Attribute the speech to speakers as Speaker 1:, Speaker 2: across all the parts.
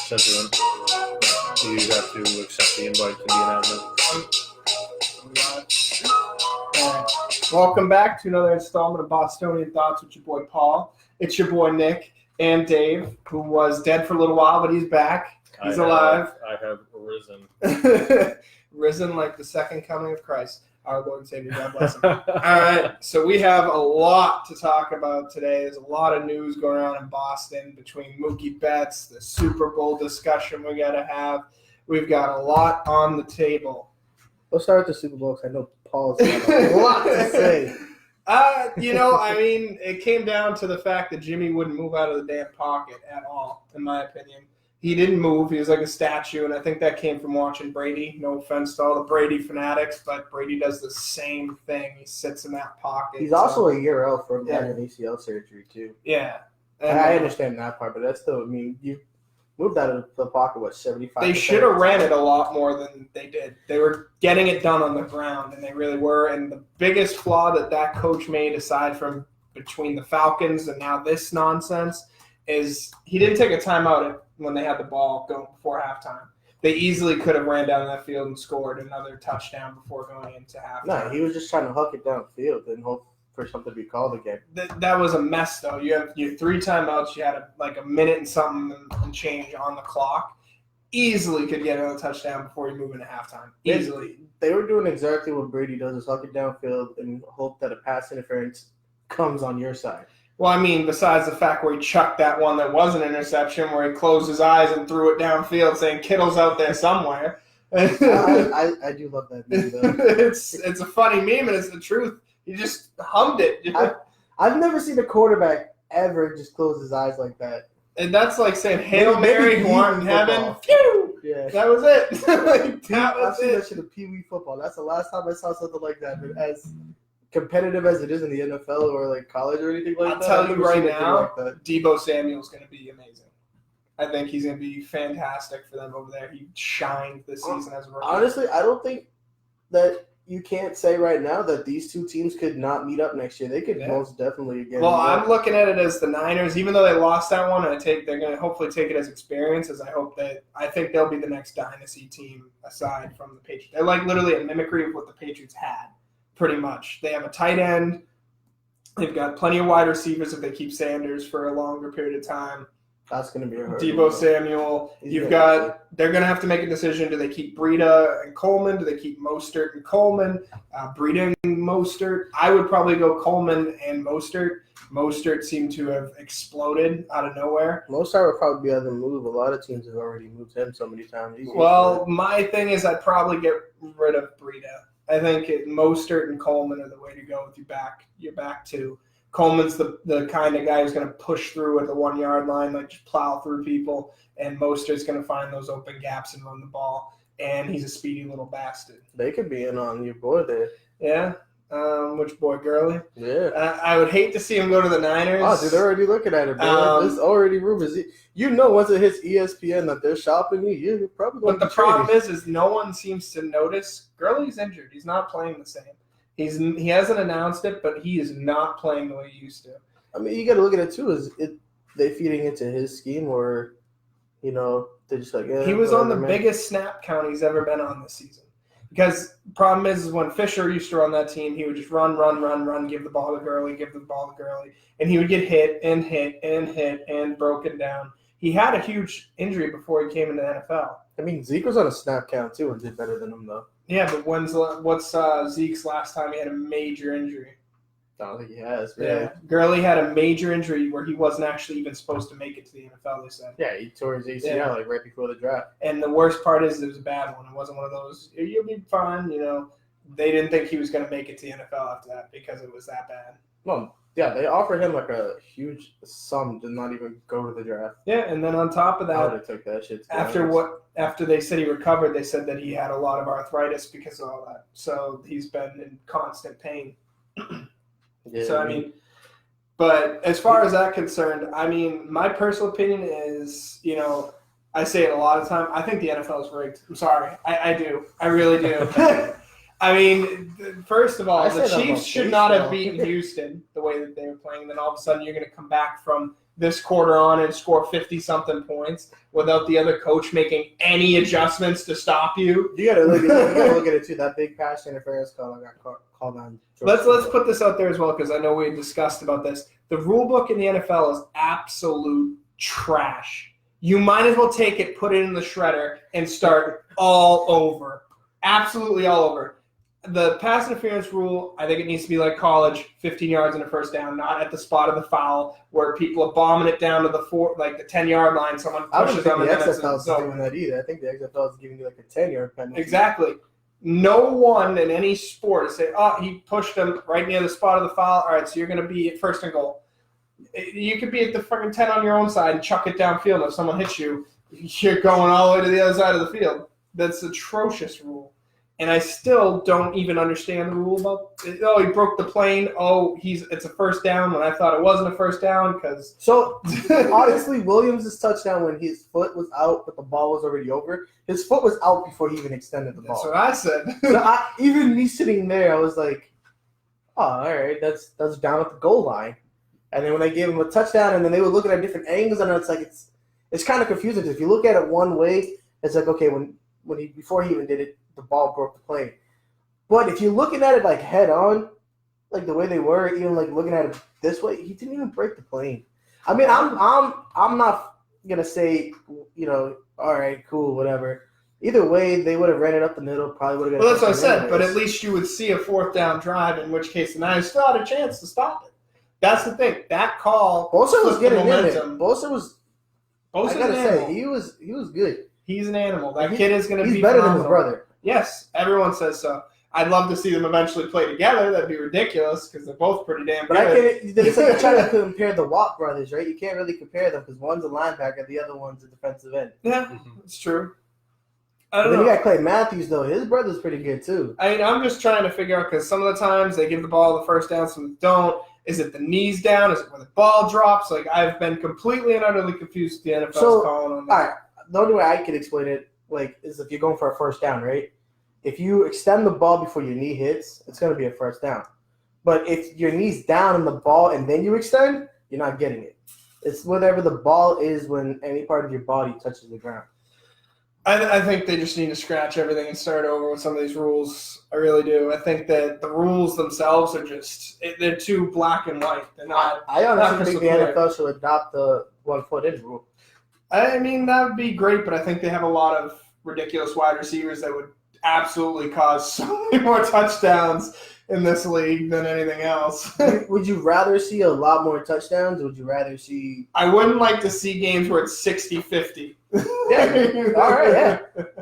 Speaker 1: President, you have to accept the invite to be an outlet.
Speaker 2: Welcome back to another installment of Bostonian Thoughts with your boy Paul. It's your boy Nick and Dave, who was dead for a little while, but he's back. He's alive.
Speaker 1: I have risen.
Speaker 2: Risen like the second coming of Christ. Our Lord and Savior, God bless him. All right, so we have a lot to talk about today. There's a lot of news going on in Boston between Mookie Betts, the Super Bowl discussion we got to have. We've got a lot on the table.
Speaker 3: Let's start with the Super Bowl because I know Paul's got a lot to say.
Speaker 2: It came down to the fact that Jimmy wouldn't move out of the damn pocket at all, in my opinion. He didn't move. He was like a statue, and I think that came from watching Brady. No offense to all the Brady fanatics, but Brady does the same thing. He sits in that pocket.
Speaker 3: He's also a year out from having an ACL surgery, too.
Speaker 2: Yeah.
Speaker 3: And I understand that part, but that's still, you moved out of the pocket, 75%?
Speaker 2: They should have ran it a lot more than they did. They were getting it done on the ground, and they really were. And the biggest flaw that coach made, aside from between the Falcons and now this nonsense, is he didn't take a timeout when they had the ball going before halftime. They easily could have ran down that field and scored another touchdown before going into halftime.
Speaker 3: No, he was just trying to huck it downfield and hope for something to be called again.
Speaker 2: That was a mess, though. You have 3 timeouts. You had a minute and something and change on the clock. Easily could get another touchdown before you move into halftime. Easily.
Speaker 3: They were doing exactly what Brady does, is huck it downfield and hope that a pass interference comes on your side.
Speaker 2: Well, I mean, besides the fact where he chucked that one that was an interception, where he closed his eyes and threw it downfield saying Kittle's out there somewhere.
Speaker 3: I do love that meme, though.
Speaker 2: It's a funny meme, and it's the truth. He just hummed it.
Speaker 3: I've never seen a quarterback ever just close his eyes like that.
Speaker 2: And that's like saying, Hail Mary, who art in heaven. Phew!
Speaker 3: Yeah.
Speaker 2: That was it.
Speaker 3: I've seen that shit in Pee Wee football. That's the last time I saw something like that. But as competitive as it is in the NFL or like college or anything like that,
Speaker 2: I'll tell you right now, Deebo Samuel's going to be amazing. I think he's going to be fantastic for them over there. He shined this season as a rookie.
Speaker 3: Honestly, I don't think that you can't say right now that these two teams could not meet up next year. They could most definitely again.
Speaker 2: Well, I'm looking at it as the Niners, even though they lost that one, they're going to hopefully take it as experience. As I think they'll be the next dynasty team aside from the Patriots. They're like literally a mimicry of what the Patriots had, pretty much. They have a tight end. They've got plenty of wide receivers if they keep Sanders for a longer period of time.
Speaker 3: That's going to be a hurt.
Speaker 2: Deebo Samuel. They're going to have to make a decision. Do they keep Breida and Coleman? Do they keep Mostert and Coleman? Breida and Mostert. I would probably go Coleman and Mostert. Mostert seemed to have exploded out of nowhere.
Speaker 3: Mostert would probably be able to move. A lot of teams have already moved him so many times.
Speaker 2: Well, my thing is I'd probably get rid of Breida. I think Mostert and Coleman are the way to go with your back two. Coleman's the kind of guy who's going to push through at the 1 yard line, like just plow through people, and Mostert's going to find those open gaps and run the ball. And he's a speedy little bastard.
Speaker 3: They could be in on your boy there.
Speaker 2: Yeah. Which boy, Gurley?
Speaker 3: Yeah.
Speaker 2: I would hate to see him go to the Niners.
Speaker 3: Oh, dude, they're already looking at it, bro. There's already rumors. Once it hits ESPN that they're shopping you, you're probably going to
Speaker 2: But the problem is no one seems to notice. Gurley's injured. He's not playing the same. He hasn't announced it, but he is not playing the way he used to.
Speaker 3: I mean, you got to look at it, too. Is they feeding into his scheme or, they're just like,
Speaker 2: he was on the biggest snap count he's ever been on this season. Because the problem is when Fisher used to run that team, he would just run, give the ball to Gurley, and he would get hit and broken down. He had a huge injury before he came into the NFL.
Speaker 3: I mean, Zeke was on a snap count, too, and did better than him, though.
Speaker 2: Yeah, but what's Zeke's last time he had a major injury?
Speaker 3: I don't think he has, really.
Speaker 2: Yeah, Gurley had a major injury where he wasn't actually even supposed to make it to the NFL, they said.
Speaker 3: Yeah, he tore his ACL right before the draft.
Speaker 2: And the worst part is it was a bad one. It wasn't one of those, you'll be fine, They didn't think he was going to make it to the NFL after that because it was that bad.
Speaker 3: Well, yeah, they offered him like a huge sum to not even go to the draft.
Speaker 2: Yeah, and then on top of that,
Speaker 3: I would have took that shit.
Speaker 2: After they said he recovered, they said that he had a lot of arthritis because of all that. So he's been in constant pain.
Speaker 3: Yeah,
Speaker 2: so, but as far as that concerned, my personal opinion is, I say it a lot of time. I think the NFL is rigged. I'm sorry. I do. I really do. First of all, the Chiefs should not have beaten Houston the way that they were playing. Then all of a sudden you're going to come back from this quarter on and score 50-something points without the other coach making any adjustments to stop you.
Speaker 3: You gotta look at it too. That big pass interference call I got called on.
Speaker 2: Let's put this out there as well because I know we discussed about this. The rule book in the NFL is absolute trash. You might as well take it, put it in the shredder, and start all over. Absolutely all over. The pass interference rule, I think it needs to be like college, 15 yards and a first down, not at the spot of the foul where people are bombing it down to the 10-yard line. Someone pushes them.
Speaker 3: I don't think the XFL is doing that either. I think the XFL is giving you like a 10-yard penalty.
Speaker 2: Exactly. No one in any sport is saying, he pushed him right near the spot of the foul. All right, so you're going to be at first and goal. You could be at the fucking 10 on your own side and chuck it downfield. If someone hits you, you're going all the way to the other side of the field. That's an atrocious rule. And I still don't even understand the rule about he broke the plane. It's a first down when I thought it wasn't a first down because.
Speaker 3: So honestly, Williams' touchdown when his foot was out but the ball was already over. His foot was out before he even extended the ball.
Speaker 2: That's what I said.
Speaker 3: So even me sitting there, I was like, "Oh, all right, that's down at the goal line." And then when they gave him a touchdown, and then they were looking at different angles, and it's like it's kind of confusing because if you look at it one way, it's like okay before he even did it. The ball broke the plane. But if you're looking at it like head on, like the way they were, even like looking at it this way, he didn't even break the plane. I mean, I'm not gonna say, all right, cool, whatever. Either way, they would have ran it up the middle, probably would have got.
Speaker 2: Well, that's what I said. Anyways. But at least you would see a fourth down drive, in which case the Niners still had a chance to stop it. That's the thing. That call.
Speaker 3: Bosa was getting in it.
Speaker 2: Bosa's
Speaker 3: I gotta say, he was good.
Speaker 2: He's an animal. That kid is gonna be.
Speaker 3: He's better
Speaker 2: phenomenal.
Speaker 3: than his brother.
Speaker 2: Yes, everyone says so. I'd love to see them eventually play together. That'd be ridiculous because they're both pretty damn good.
Speaker 3: But it's like trying to compare the Watt brothers, right? You can't really compare them because one's a linebacker, the other one's a defensive end.
Speaker 2: Yeah, it's true.
Speaker 3: Then you got Clay Matthews, though. His brother's pretty good, too.
Speaker 2: I'm just trying to figure out because some of the times they give the ball the first down, some don't. Is it the knees down? Is it where the ball drops? Like, I've been completely and utterly confused with the NFL's calling on that.
Speaker 3: All right, the only way I can explain it, is if you're going for a first down, right? If you extend the ball before your knee hits, it's going to be a first down. But if your knee's down on the ball and then you extend, you're not getting it. It's whatever the ball is when any part of your body touches the ground.
Speaker 2: I think they just need to scratch everything and start over with some of these rules. I really do. I think that the rules themselves are they're too black and white. They're not.
Speaker 3: I honestly think the NFL should adopt the 1 foot in rule.
Speaker 2: I mean, that would be great, but I think they have a lot of ridiculous wide receivers that would absolutely cause so many more touchdowns in this league than anything else.
Speaker 3: Would you rather see a lot more touchdowns, or would you rather see...
Speaker 2: I wouldn't like to see games where it's 60-50.
Speaker 3: Yeah, all right, yeah.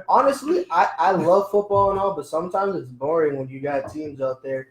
Speaker 3: Honestly, I love football and all, but sometimes it's boring when you got teams out there,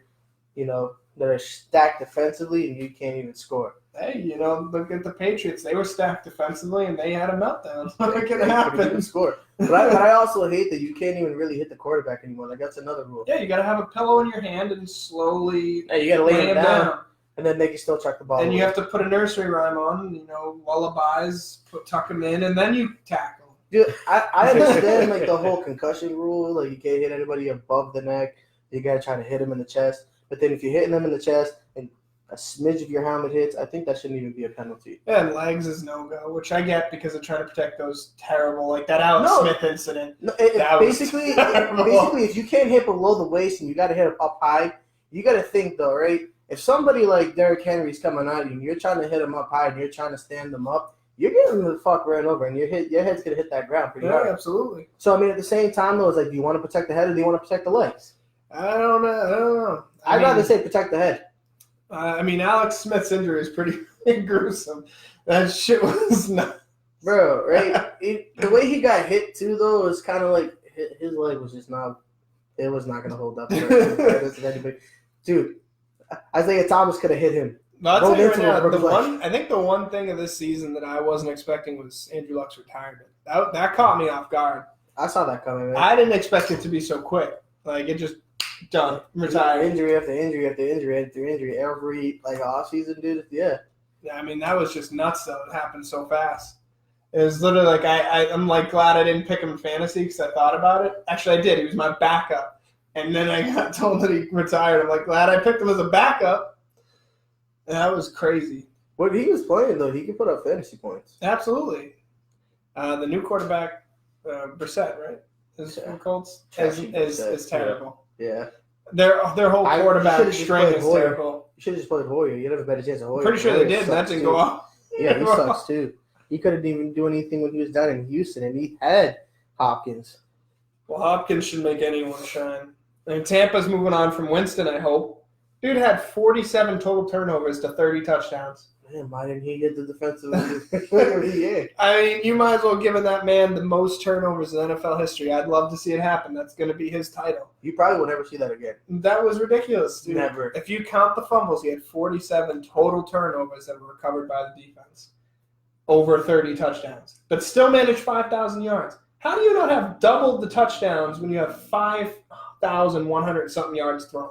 Speaker 3: that are stacked defensively and you can't even score.
Speaker 2: Hey, look at the Patriots. They were stacked defensively and they had a meltdown. What can happen?
Speaker 3: Score. But I also hate that you can't even really hit the quarterback anymore. Like, that's another rule.
Speaker 2: Yeah, you got to have a pillow in your hand and slowly
Speaker 3: you got to lay him down. And then they can still chuck the ball.
Speaker 2: And you have to put a nursery rhyme on, lullabies, tuck them in, and then you tackle.
Speaker 3: Dude, I understand, the whole concussion rule. Like, you can't hit anybody above the neck. You got to try to hit them in the chest. But then if you're hitting them in the chest and a smidge of your helmet hits, I think that shouldn't even be a penalty.
Speaker 2: Yeah, and legs is no-go, which I get because they're trying to protect those terrible, that Alex Smith incident.
Speaker 3: No, basically, if you can't hit below the waist and you got to hit up high, you got to think, though, right? If somebody like Derrick Henry's coming at you and you're trying to hit him up high and you're trying to stand them up, you're getting the fuck ran over and your head's going to hit that ground pretty hard.
Speaker 2: Yeah, absolutely.
Speaker 3: So, at the same time, though, it's like, do you want to protect the head or do you want to protect the legs?
Speaker 2: I don't know.
Speaker 3: I'd rather say protect the head.
Speaker 2: Alex Smith's injury is pretty gruesome. That shit was nuts.
Speaker 3: Bro, right? The way he got hit, too, though, is kind of like his leg was just not – it was not going to hold up. Dude, Isaiah Thomas could have hit him.
Speaker 2: I'll tell you right now, I think the one thing of this season that I wasn't expecting was Andrew Luck's retirement. That caught me off guard.
Speaker 3: I saw that coming, man.
Speaker 2: I didn't expect it to be so quick. It just – done. Retired.
Speaker 3: Injury after injury after injury after injury. Every off season, dude. Yeah.
Speaker 2: Yeah, that was just nuts though. It happened so fast. It was literally I'm glad I didn't pick him in fantasy because I thought about it. Actually, I did. He was my backup, and then I got told that he retired. I'm glad I picked him as a backup. And that was crazy.
Speaker 3: When he was playing, though, he could put up fantasy points.
Speaker 2: Absolutely. The new quarterback, Brissett, right? Is
Speaker 3: Yeah.
Speaker 2: Colts
Speaker 3: Trashy
Speaker 2: is
Speaker 3: Brissett.
Speaker 2: terrible.
Speaker 3: Yeah.
Speaker 2: Their whole
Speaker 3: I
Speaker 2: quarterback
Speaker 3: should've just
Speaker 2: string
Speaker 3: played
Speaker 2: is
Speaker 3: Hoyer.
Speaker 2: terrible.
Speaker 3: You should have just played Hoyer. You'd have a better chance of Hoyer.
Speaker 2: Pretty sure
Speaker 3: Hoyer
Speaker 2: they did. That
Speaker 3: sucks,
Speaker 2: didn't
Speaker 3: too.
Speaker 2: go off.
Speaker 3: Yeah, he sucks too. He couldn't even do anything when he was down in Houston, and he had Hopkins.
Speaker 2: Well, Hopkins should make anyone shine. And Tampa's moving on from Winston, I hope. Dude had 47 total turnovers to 30 touchdowns.
Speaker 3: Man, why didn't he get the defensive player of the year?
Speaker 2: I mean, you might as well give that man the most turnovers in NFL history. I'd love to see it happen. That's going to be his title.
Speaker 3: You probably will never see that again.
Speaker 2: That was ridiculous, dude.
Speaker 3: Never.
Speaker 2: If you count the fumbles, he had 47 total turnovers that were recovered by the defense. Over 30 touchdowns. But still managed 5,000 yards. How do you not have doubled the touchdowns when you have 5,100-something yards thrown?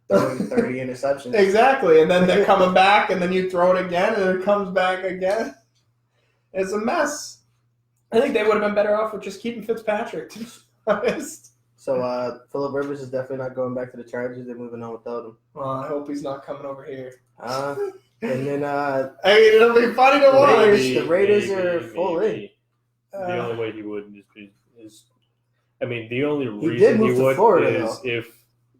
Speaker 3: 30 interceptions.
Speaker 2: Exactly. And then they're coming back, and then you throw it again, and it comes back again. It's a mess. I think they would have been better off with just keeping Fitzpatrick, to be honest.
Speaker 3: So Phillip Rivers is definitely not going back to the Chargers. They're moving on without him.
Speaker 2: Well, I hope he's not coming over here.
Speaker 3: And then
Speaker 2: I mean, it'll be funny to watch.
Speaker 3: The Raiders are full in.
Speaker 1: The only way he would is I mean, the only
Speaker 3: He
Speaker 1: reason
Speaker 3: did
Speaker 1: he
Speaker 3: move to
Speaker 1: would
Speaker 3: Florida,
Speaker 1: is
Speaker 3: though.
Speaker 1: if,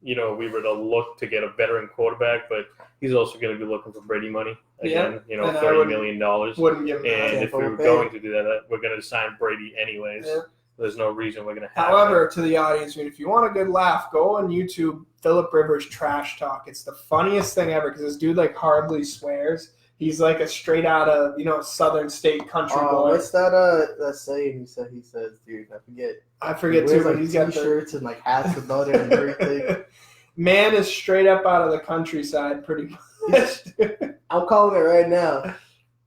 Speaker 1: we were to look to get a veteran quarterback, but he's also going to be looking for Brady money again,
Speaker 2: and I
Speaker 1: $30 million.
Speaker 2: Wouldn't give him that.
Speaker 1: And if we were going to do that, we're going to sign Brady anyways.
Speaker 2: Yeah.
Speaker 1: There's no reason we're going to have
Speaker 2: However, to the audience, I mean, if you want a good laugh, go on YouTube, Phillip Rivers trash talk. It's the funniest thing ever because this dude hardly swears. He's like a straight out of Southern State country boy.
Speaker 3: What's that saying he says, dude?
Speaker 2: I forget
Speaker 3: he
Speaker 2: too,
Speaker 3: wears,
Speaker 2: but he's got
Speaker 3: t-shirts and hats about it and everything.
Speaker 2: Man is straight up out of the countryside, pretty much.
Speaker 3: I'm calling it right now.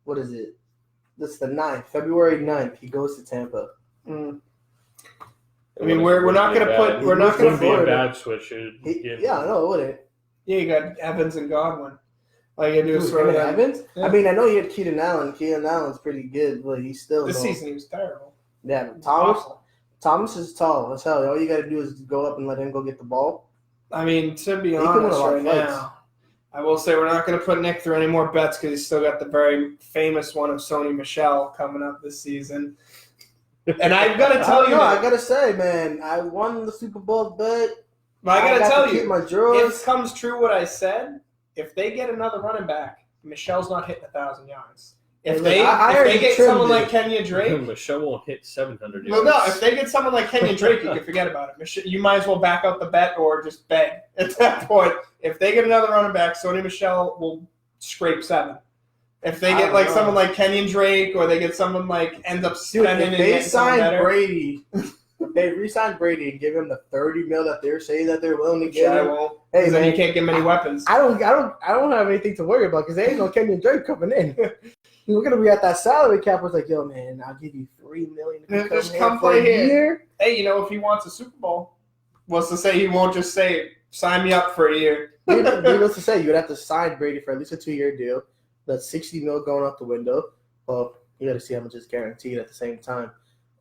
Speaker 3: What is it? This is the 9th, February 9th. He goes to Tampa.
Speaker 2: Mm. I mean, we're not going to put. We're not going to
Speaker 1: be a
Speaker 2: put.
Speaker 1: bad switch.
Speaker 3: Yeah, no, it wouldn't.
Speaker 2: Yeah, you got Evans and Godwin. All you got to do is throw
Speaker 3: Him
Speaker 2: them.
Speaker 3: and Evans?
Speaker 2: Yeah.
Speaker 3: I mean, I know you had Keenan Allen. Keenan Allen's pretty good, but he's still
Speaker 2: This season he was terrible.
Speaker 3: Yeah,
Speaker 2: Awful.
Speaker 3: Thomas is tall as hell. All you got to do is go up and let him go get the ball.
Speaker 2: I mean, to be
Speaker 3: He can win
Speaker 2: honest,
Speaker 3: a lot
Speaker 2: right
Speaker 3: of fights.
Speaker 2: now, I will say we're not going to put Nick through any more bets because he's still got the very famous one of Sony Michel coming up this season. And I've got to tell you,
Speaker 3: I got to say, man, I won the Super Bowl bet.
Speaker 2: I got to tell you,
Speaker 3: my
Speaker 2: if
Speaker 3: drawers.
Speaker 2: it comes true what I said, if they get another running back, Michelle's not hitting 1,000 yards. If they get someone like Kenya Drake,
Speaker 1: Michelle won't hit 700 yards.
Speaker 2: well, no, if they get someone like Kenya Drake, you can forget about it. You might as well back out the bet or just beg at that point. If they get another running back, Sony Michel will scrape 7. If they get someone like Kenyon Drake or they get someone ends up spending
Speaker 3: if they
Speaker 2: and sign
Speaker 3: sign Brady, if they re-sign Brady and give him the $30 million that they're saying that they're willing to give
Speaker 2: I
Speaker 3: him,
Speaker 2: won't.
Speaker 3: hey
Speaker 2: Then
Speaker 3: man,
Speaker 2: you can't get many weapons.
Speaker 3: I don't have anything to worry about because there ain't no Kenyon Drake coming in. We're gonna be at that salary cap. It's like, yo, man, I'll give you $3 million to
Speaker 2: Just
Speaker 3: come
Speaker 2: come
Speaker 3: for
Speaker 2: play
Speaker 3: a
Speaker 2: here.
Speaker 3: year.
Speaker 2: Hey, if he wants a Super Bowl, what's to say he won't just say, sign me up for a year?
Speaker 3: Needless to say, you would have to sign Brady for at least a 2-year deal. That's $60 million going out the window. Well, you got to see how much is guaranteed at the same time.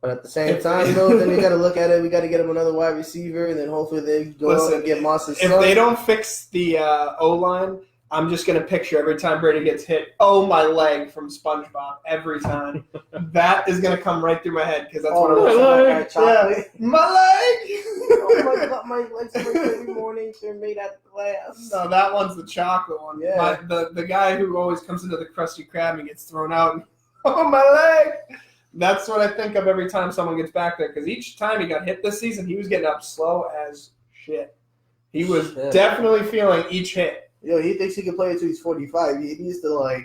Speaker 3: But at the same time, though, then you got to look at it. We got to get him another wide receiver, and then hopefully they go out and get Moss's son.
Speaker 2: If they don't fix the O-line, I'm just going to picture every time Brady gets hit, oh, my leg from SpongeBob, every time. That is going to come right through my head because that's what I'm
Speaker 3: like chocolate.
Speaker 2: My leg!
Speaker 3: Oh my God, my legs break every morning. They're made out of glass.
Speaker 2: No, that one's the chocolate one.
Speaker 3: Yeah.
Speaker 2: The guy who always comes into the Krusty Krab and gets thrown out. And, oh, my leg! That's what I think of every time someone gets back there because each time he got hit this season, he was getting up slow as shit. He was definitely feeling each hit.
Speaker 3: Yo, he thinks he can play until he's 45. He needs to,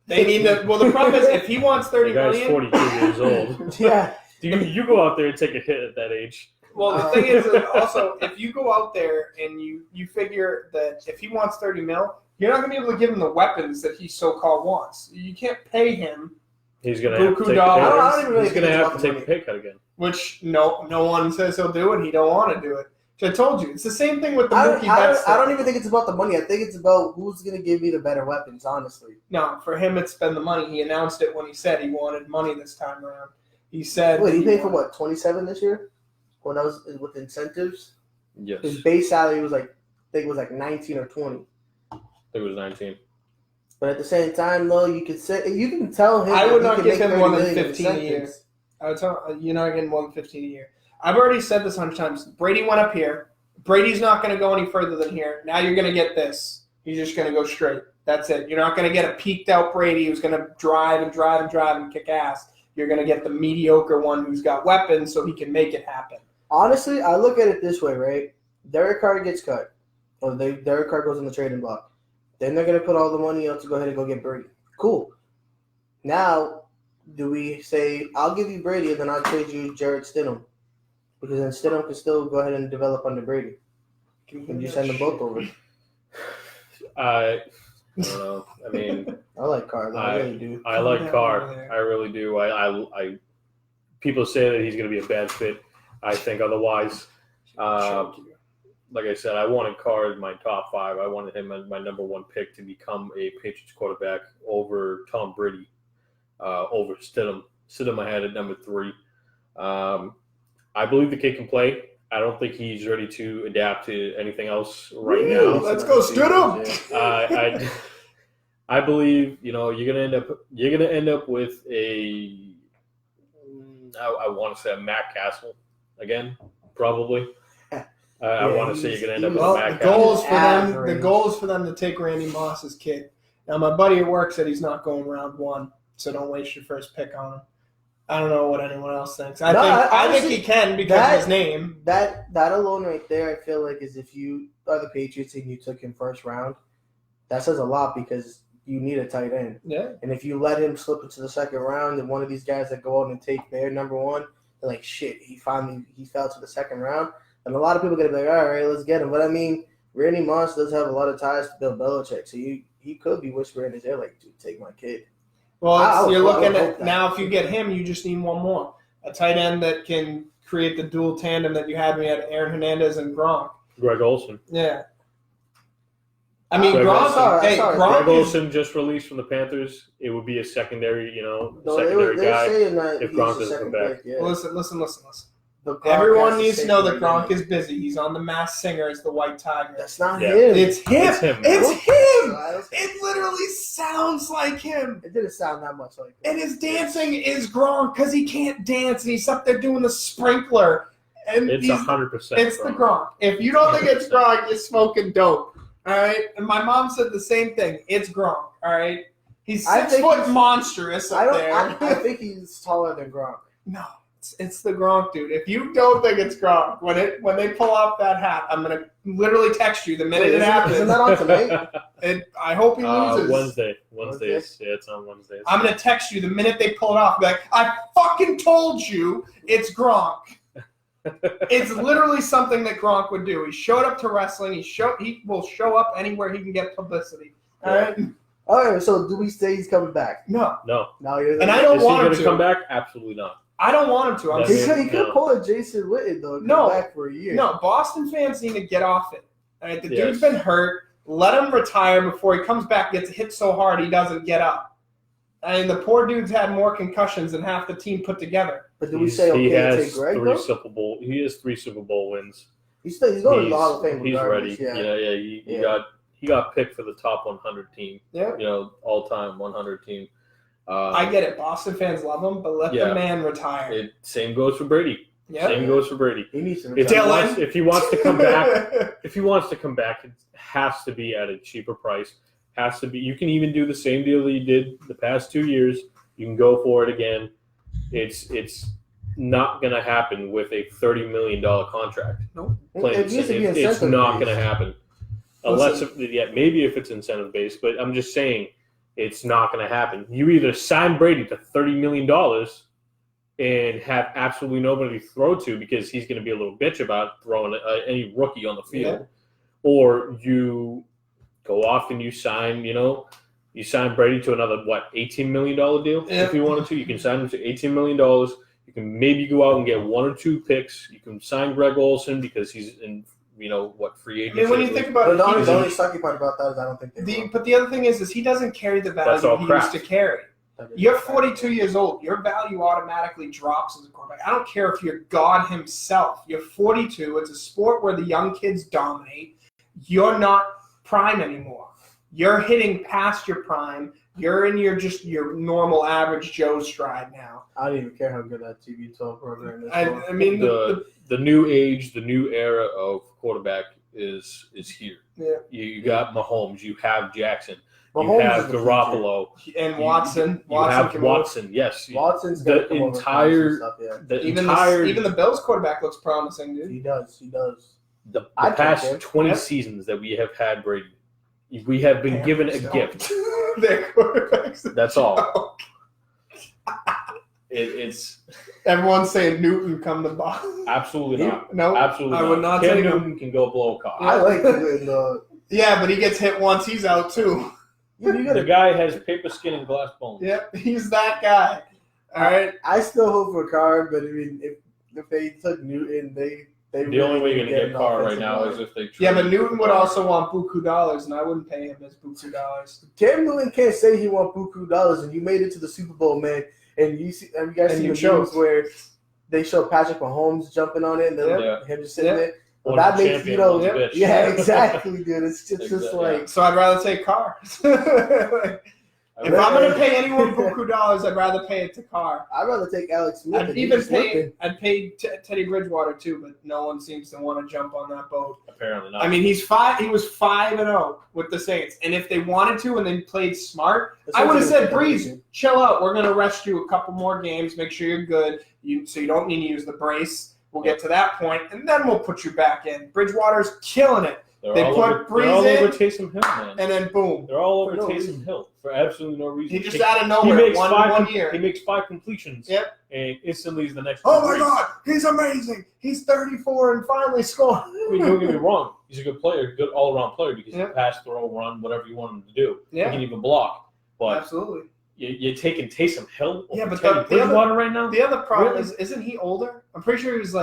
Speaker 2: They need to. Well, the problem is if he wants $30
Speaker 1: The guy's
Speaker 2: million.
Speaker 1: 42 years old.
Speaker 3: Yeah.
Speaker 1: You go out there and take a hit at that age.
Speaker 2: Well, the thing is that also, if you go out there and you figure that if he wants $30 million, you're not going to be able to give him the weapons that he so-called wants. You can't pay him,
Speaker 1: He's going to have to
Speaker 2: Buku
Speaker 1: take
Speaker 2: dollars.
Speaker 3: I don't even really
Speaker 1: He's going to
Speaker 3: think
Speaker 1: have
Speaker 3: it's
Speaker 1: to
Speaker 3: about
Speaker 1: take
Speaker 3: the
Speaker 1: a pay cut again.
Speaker 2: which no one says he'll do it. He don't want to do it. So I told you, it's the same thing with the Mookie Betts.
Speaker 3: I don't even think it's about the money. I think it's about who's going to give me the better weapons, honestly.
Speaker 2: No, for him, it's been the money. He announced it when he said he wanted money this time around. He said.
Speaker 3: Wait, he paid for what, 27 this year? When that was with incentives?
Speaker 1: Yes.
Speaker 3: His base salary was 19 or 20.
Speaker 1: I think it was 19.
Speaker 3: But at the same time, though, you can tell him.
Speaker 2: I would
Speaker 3: that
Speaker 2: not
Speaker 3: he
Speaker 2: give
Speaker 3: can
Speaker 2: him
Speaker 3: make
Speaker 2: more
Speaker 3: 30
Speaker 2: than
Speaker 3: million
Speaker 2: 15 a year.
Speaker 3: incentives.
Speaker 2: I would tell you're not getting more than 15 a year. I've already said this 100 times. Brady went up here. Brady's not going to go any further than here. Now you're going to get this. He's just going to go straight. That's it. You're not going to get a peaked out Brady who's going to drive and kick ass. You're going to get the mediocre one who's got weapons so he can make it happen.
Speaker 3: Honestly, I look at it this way, right? Derek Carr gets cut. Or Derek Carr goes in the trading block. Then they're going to put all the money out to go ahead and go get Brady. Cool. Now, do we say, I'll give you Brady and then I'll trade you Jared Stidham? Because then Stidham can still go ahead and develop under Brady. And you send them both over.
Speaker 1: I don't know. I mean,
Speaker 3: I like Carr. I really do.
Speaker 1: I like Carr. I really do. I people say that he's going to be a bad fit. I think otherwise. Like I said, I wanted Carr as my top 5. I wanted him as my number 1 pick to become a Patriots quarterback over Tom Brady, over Stidham. Stidham I had at number 3. I believe the kid can play. I don't think he's ready to adapt to anything else right now.
Speaker 2: Let's go, Stidham!
Speaker 1: I believe you're gonna end up with a. I want to say a Matt Castle again, probably. I want to say you're going to end up with Matt Castle.
Speaker 2: The goal is for them to take Randy Moss's kid. Now, my buddy at work said he's not going round 1, so don't waste your first pick on him. I don't know what anyone else thinks. I think he can because of his name.
Speaker 3: That alone right there, I feel like, is if you are the Patriots and you took him first round, that says a lot because you need a tight end.
Speaker 2: Yeah.
Speaker 3: And if you let him slip into the second round and one of these guys that go out and take their number 1, they're like, shit, he fell to the second round. And a lot of people are going to be like, all right, let's get him. But, I mean, Randy Moss does have a lot of ties to Bill Belichick. So he could be whispering in his ear, like, dude, take my kid.
Speaker 2: Well, you're looking at – now if you get him, you just need one more. A tight end that can create the dual tandem that you had when you had Aaron Hernandez and Gronk.
Speaker 1: Greg Olsen.
Speaker 2: Yeah. I mean, Gronk
Speaker 1: Olsen just released from the Panthers. It would be a secondary, guy if Gronk doesn't come back.
Speaker 2: Yeah. Listen. Everyone needs to know that Gronk is busy. He's on The Masked Singer as the White Tiger.
Speaker 3: That's not him.
Speaker 2: It's him. It's him.
Speaker 3: It
Speaker 2: It literally sounds like him.
Speaker 3: didn't sound that much like him.
Speaker 2: And his dancing is Gronk because he can't dance, and he's up there doing the sprinkler. And
Speaker 1: it's 100%.
Speaker 2: It's the Gronk. If you don't think it's Gronk, you're smoking dope. All right? And my mom said the same thing. It's Gronk. All right? He's 6 foot monstrous up there.
Speaker 3: I think he's taller than Gronk.
Speaker 2: No. It's the Gronk, dude. If you don't think it's Gronk, when they pull off that hat, I'm gonna literally text you the minute it happens.
Speaker 3: Isn't that on tonight?
Speaker 2: And I hope he loses.
Speaker 1: Wednesdays. Yeah, it's on Wednesdays.
Speaker 2: I'm gonna text you the minute they pull it off. Be like, I fucking told you it's Gronk. It's literally something that Gronk would do. He showed up to wrestling. He will show up anywhere he can get publicity. All right.
Speaker 3: All right. So do we say he's coming back?
Speaker 2: No.
Speaker 3: And
Speaker 2: I don't want him to
Speaker 1: come back. Absolutely not.
Speaker 2: I don't want him to.
Speaker 3: He could pull a Jason Witten, though, come back for a year.
Speaker 2: No, Boston fans need to get off it. All right, the dude's
Speaker 1: Yes.
Speaker 2: been hurt. Let him retire before he comes back, gets hit so hard he doesn't get up. I mean, the poor dude's had more concussions than half the team put together.
Speaker 3: But do we say okay to take Greg, though?
Speaker 1: He has 3 Super Bowl wins.
Speaker 3: He's going to the Hall of Fame.
Speaker 1: He's ready.
Speaker 3: Yeah.
Speaker 1: He got picked for the top 100 team.
Speaker 2: Yeah.
Speaker 1: All-time 100 team.
Speaker 2: I get it. Boston fans love him, but let the man retire.
Speaker 1: Same goes for Brady.
Speaker 2: Yep.
Speaker 1: Same goes for Brady.
Speaker 3: He needs to retire.
Speaker 1: If he wants to come back, it has to be at a cheaper price. Has to be. You can even do the same deal that you did the past 2 years. You can go for it again. It's not going to happen with a $30 million contract.
Speaker 2: Nope.
Speaker 1: It's not going to happen. Unless, maybe if it's incentive based, but I'm just saying it's not going to happen. You either sign Brady to $30 million and have absolutely nobody to throw to because he's going to be a little bitch about throwing any rookie on the field, or you go off and you sign Brady to another, $18 million deal? Yeah. If you wanted to, you can sign him to $18 million. You can maybe go out and get 1 or 2 picks. You can sign Greg Olsen because he's in, free agency.
Speaker 2: I mean, when you think about it,
Speaker 3: the only sucky part about that is I don't think
Speaker 2: but the other thing is he doesn't carry the value he used to carry. You're 42 years old. Your value automatically drops as a quarterback. I don't care if you're God himself. You're 42. It's a sport where the young kids dominate. You're not prime anymore. You're hitting past your prime. You're in your normal average Joe stride now.
Speaker 3: I don't even care how good that TB12 program is.
Speaker 2: I mean,
Speaker 1: the new age, the new era of quarterback is here.
Speaker 2: Yeah.
Speaker 1: You got Mahomes. You have Jackson.
Speaker 3: Mahomes
Speaker 1: you have
Speaker 3: is the
Speaker 1: Garoppolo
Speaker 2: and Watson.
Speaker 1: You have Watson. Yes.
Speaker 3: Watson's
Speaker 1: the entire
Speaker 3: stuff, yeah.
Speaker 2: Even the Bills quarterback looks promising, dude.
Speaker 3: He does.
Speaker 1: The past 20 seasons that we have had Brady, we have been given a gift.
Speaker 2: Their quarterbacks.
Speaker 1: That's all. It's
Speaker 2: everyone's saying Newton come to Boston.
Speaker 1: Absolutely not.
Speaker 2: No,
Speaker 1: absolutely.
Speaker 2: I would not
Speaker 1: Cam
Speaker 2: say
Speaker 1: Newton can go blow a car.
Speaker 3: I like Newton though.
Speaker 2: Yeah, but he gets hit once, he's out too.
Speaker 1: The guy has paper skin and glass bones.
Speaker 2: Yep, he's that guy. All right.
Speaker 3: I still hope for Carr, but I mean, if they took Newton, they
Speaker 1: the
Speaker 3: really
Speaker 1: only way you're going to get Carr right now
Speaker 3: player.
Speaker 1: is if they trade.
Speaker 2: Yeah, but Newton would also want buku dollars, and I wouldn't pay him as buku dollars.
Speaker 3: Cam Newton can't say he want buku dollars, and you made it to the Super Bowl, man. And you see, have you guys seen the memes where they show Patrick Mahomes jumping on it, and then him just sitting there? Well, that makes yeah, exactly, dude. It's just like
Speaker 2: so. I'd rather take Carr. If I'm going to pay anyone buku dollars, I'd rather pay it to Carr.
Speaker 3: I'd rather take Alex Smith.
Speaker 2: I'd pay Teddy Bridgewater too, but no one seems to want to jump on that boat.
Speaker 1: Apparently not.
Speaker 2: I mean, he was 5-0 with the Saints, and if they wanted to and they played smart, I would have said, Breeze, chill out. We're going to rest you a couple more games, make sure you're good, so you don't need to use the brace. We'll get to that point, and then we'll put you back in. Bridgewater's killing it. They put Breeze in,
Speaker 1: over Taysom Hill, man.
Speaker 2: And then boom.
Speaker 1: They're all over Taysom Hill for absolutely no reason.
Speaker 2: He just out of nowhere, one year.
Speaker 1: He makes 5 completions.
Speaker 2: Yep.
Speaker 1: And instantly he's the next.
Speaker 2: Oh my God, he's amazing. He's 34 and finally scored.
Speaker 1: I mean, don't get me wrong. He's a good player, good all-around player because he can pass, throw, run, whatever you want him to do.
Speaker 2: Yeah.
Speaker 1: He can even block. But
Speaker 2: absolutely.
Speaker 1: You're taking Taysom Hill over
Speaker 2: but
Speaker 1: Teddy Bridgewater right now?
Speaker 2: The other problem is, isn't he older? I'm pretty sure he's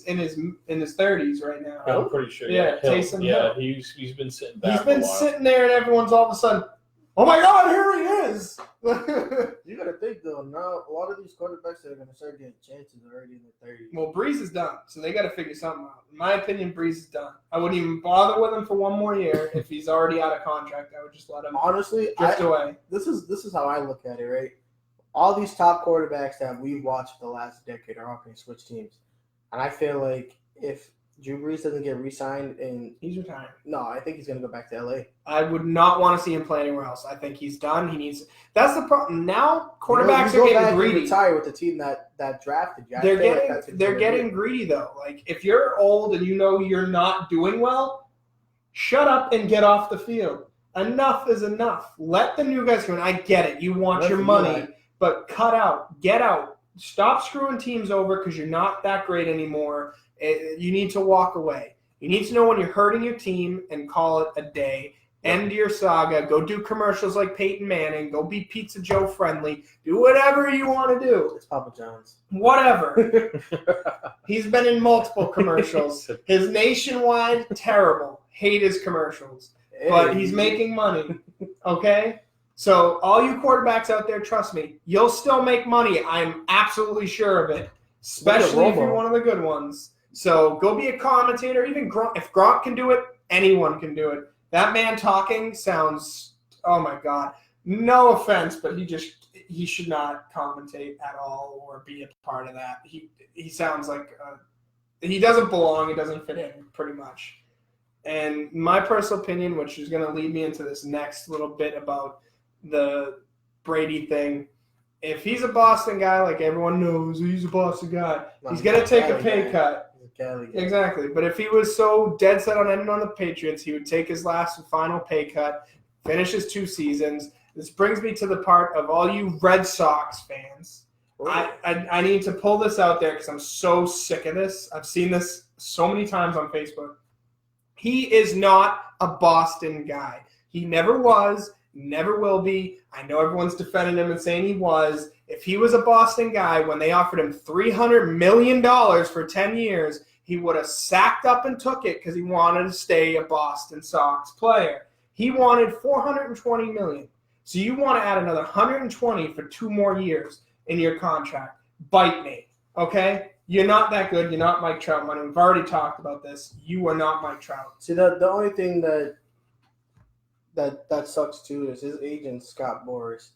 Speaker 2: in his 30s right now.
Speaker 1: I'm pretty sure.
Speaker 2: Yeah,
Speaker 1: Taysom
Speaker 2: Hill.
Speaker 1: He's been sitting back.
Speaker 2: He's been sitting there, and everyone's all of a sudden, oh my God, here he is!
Speaker 3: You got to think though. Now a lot of these quarterbacks that are going to start getting chances already in their 30s.
Speaker 2: Well, Breeze is done, so they got to figure something out. In my opinion, Breeze is done. I wouldn't even bother with him for one more year if he's already out of contract. I would just let him
Speaker 3: honestly
Speaker 2: drift away.
Speaker 3: This is how I look at it, right? All these top quarterbacks that we've watched for the last decade are all going to switch teams. And I feel like if Drew Brees doesn't get re-signed and
Speaker 2: he's retiring.
Speaker 3: No, I think he's going to go back to LA.
Speaker 2: I would not want to see him play anywhere else. I think he's done. He needs. That's the problem. Now quarterbacks are getting greedy.
Speaker 3: Retire with the team that drafted you.
Speaker 2: They're getting greedy though. Like if you're old and you know you're not doing well, shut up and get off the field. Enough is enough. Let the new guys come in. I get it. You want your money. But cut out, get out, stop screwing teams over because you're not that great anymore. You need to walk away. You need to know when you're hurting your team and call it a day. End your saga. Go do commercials like Peyton Manning. Go be Pizza Joe friendly. Do whatever you want to do.
Speaker 3: It's Papa John's.
Speaker 2: Whatever. He's been in multiple commercials. His nationwide, terrible. Hate his commercials. But he's making money. Okay? So all you quarterbacks out there, trust me, you'll still make money. I'm absolutely sure of it, especially if you're one of the good ones. So go be a commentator. Even Gronk, if Gronk can do it, anyone can do it. That man talking sounds, oh my God, no offense, but he should not commentate at all or be a part of that. He sounds like he doesn't belong. He doesn't fit in pretty much. And my personal opinion, which is going to lead me into this next little bit about the Brady thing. If he's a Boston guy, like everyone knows, he's a Boston guy. He's going to take a pay cut. Exactly. But if he was so dead set on ending on the Patriots, he would take his last and final pay cut, finish his 2 seasons. This brings me to the part of all you Red Sox fans. I need to pull this out there because I'm so sick of this. I've seen this so many times on Facebook. He is not a Boston guy. He never was. Never will be. I know everyone's defending him and saying he was. If he was a Boston guy, when they offered him $300 million for 10 years, he would have sacked up and took it because he wanted to stay a Boston Sox player. He wanted $420 million. So you want to add another $120 for 2 more years in your contract. Bite me, okay? You're not that good. You're not Mike Trout. We've already talked about this. You are not Mike Trout.
Speaker 3: See, the only thing that that sucks too is his agent Scott Boras.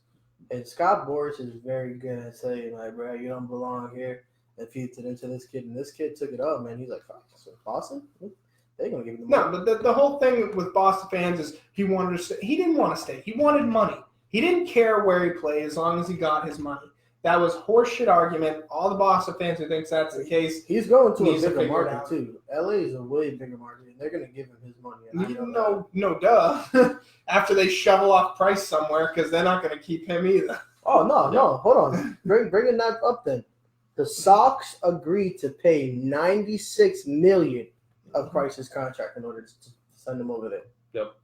Speaker 3: And Scott Boras is very good at saying, like, bro, you don't belong here. And feeds it into this kid. And this kid took it up, man. He's like, fuck, so Boston? They're going to give him the money.
Speaker 2: No, but the whole thing with Boston fans is he wanted to stay. He didn't want to stay. He wanted money. He didn't care where he played as long as he got his money. That was horseshit argument. All the Boston fans who thinks that's the case.
Speaker 3: He's going to a bigger market, too. LA is a way bigger market. And they're going to give him his money.
Speaker 2: No, duh. After they shovel off Price somewhere because they're not going to keep him either.
Speaker 3: Oh, no. Hold on. Bringing that up then. The Sox agreed to pay $96 million of Price's contract in order to send him over there.
Speaker 1: Yep.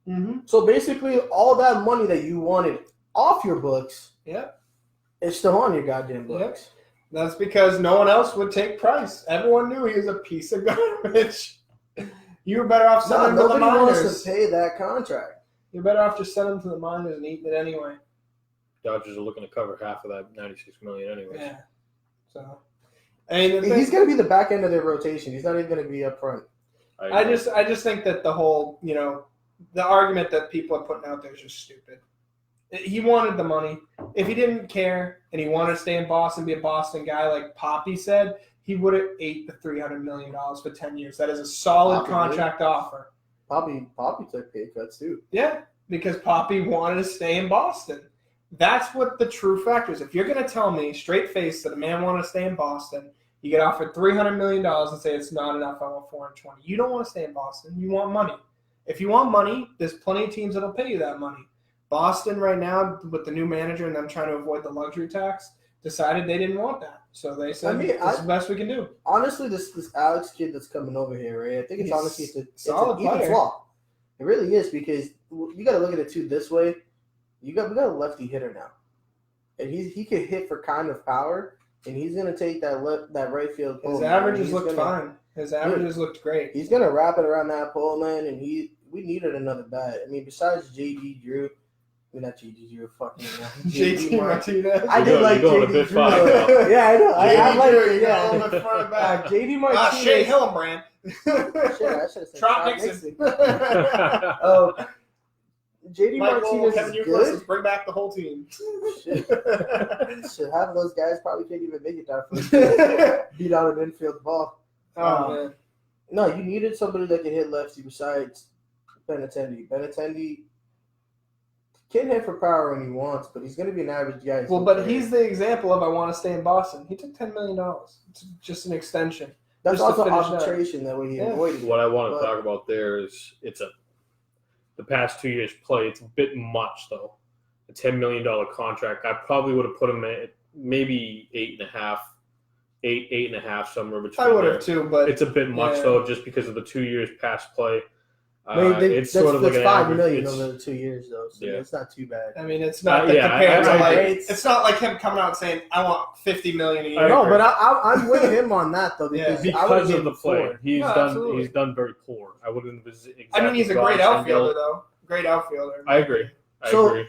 Speaker 2: Mm-hmm.
Speaker 3: So basically, all that money that you wanted off your books, it's still on your goddamn books.
Speaker 2: Yep. That's because no one else would take Price. Everyone knew he was a piece of garbage. You were better off sending him to the minors.
Speaker 3: Nobody wants to pay that contract.
Speaker 2: You're better off just sending him to the minors and eating it anyway.
Speaker 1: Dodgers are looking to cover half of that $96 million anyway.
Speaker 2: Yeah. So, I mean,
Speaker 3: he's going to be the back end of their rotation. He's not even going to be up front.
Speaker 2: I just think that the whole, the argument that people are putting out there is just stupid. He wanted the money. If he didn't care and he wanted to stay in Boston, be a Boston guy like Poppy said, he would have ate the $300 million for 10 years. That is a solid contract offer.
Speaker 3: Poppy took pay cuts too.
Speaker 2: Yeah, because Poppy wanted to stay in Boston. That's what the true factor is. If you're going to tell me straight face that a man wanted to stay in Boston, you get offered $300 million and say it's not enough, I want $420. You don't want to stay in Boston. You want money. If you want money, there's plenty of teams that will pay you that money. Boston right now, with the new manager and them trying to avoid the luxury tax, decided they didn't want that. So they said, this is the best we can do.
Speaker 3: Honestly, this Alex kid that's coming over here, right? I think it's honestly a
Speaker 2: solid player.
Speaker 3: Flaw. It really is, because you got to look at it too this way. We got a lefty hitter now, and he can hit for kind of power, and he's gonna take that right field pole.
Speaker 2: His averages looked fine. His averages looked great.
Speaker 3: He's gonna wrap it around that pole, man, and we needed another bat. I mean, besides JD Drew. Not JD Drew, fucking
Speaker 2: JD Martinez.
Speaker 3: I did like JD Drew. Yeah, I know. I like it. Yeah, JD Martinez.
Speaker 2: Shea Hillenbrand.
Speaker 3: Shit, I should have said
Speaker 2: Trot Nixon.
Speaker 3: JD Martinez
Speaker 2: Kevin
Speaker 3: is good.
Speaker 2: Let's bring back the whole team.
Speaker 3: Shit, half of those guys probably can't even make it that far. Beat out an infield ball.
Speaker 2: Oh man.
Speaker 3: No, you needed somebody that can hit lefty besides Benintendi. Benintendi can hit for power when he wants, but he's going to be an average guy.
Speaker 2: Well, but he's the example of I want to stay in Boston. He took $10 million. It's just an extension.
Speaker 3: That's also arbitration that way he avoided.
Speaker 1: What I want to talk about there is the past 2 years play. It's a bit much though. A $10 million contract. I probably would have put him at maybe 8.5, somewhere between.
Speaker 2: I would have too, but
Speaker 1: it's a bit much though, just because of the 2 years past play.
Speaker 3: It's sort of like $5 million over the 2 years, though, so it's not too bad.
Speaker 2: I mean, it's not compared to it's not like him coming out and saying, "I want $50 million a year."
Speaker 3: No, but I'm with him on that though, because
Speaker 1: of the play. He's done very poor. I wouldn't.
Speaker 2: I mean, he's a great outfielder, though. Great outfielder.
Speaker 1: I agree.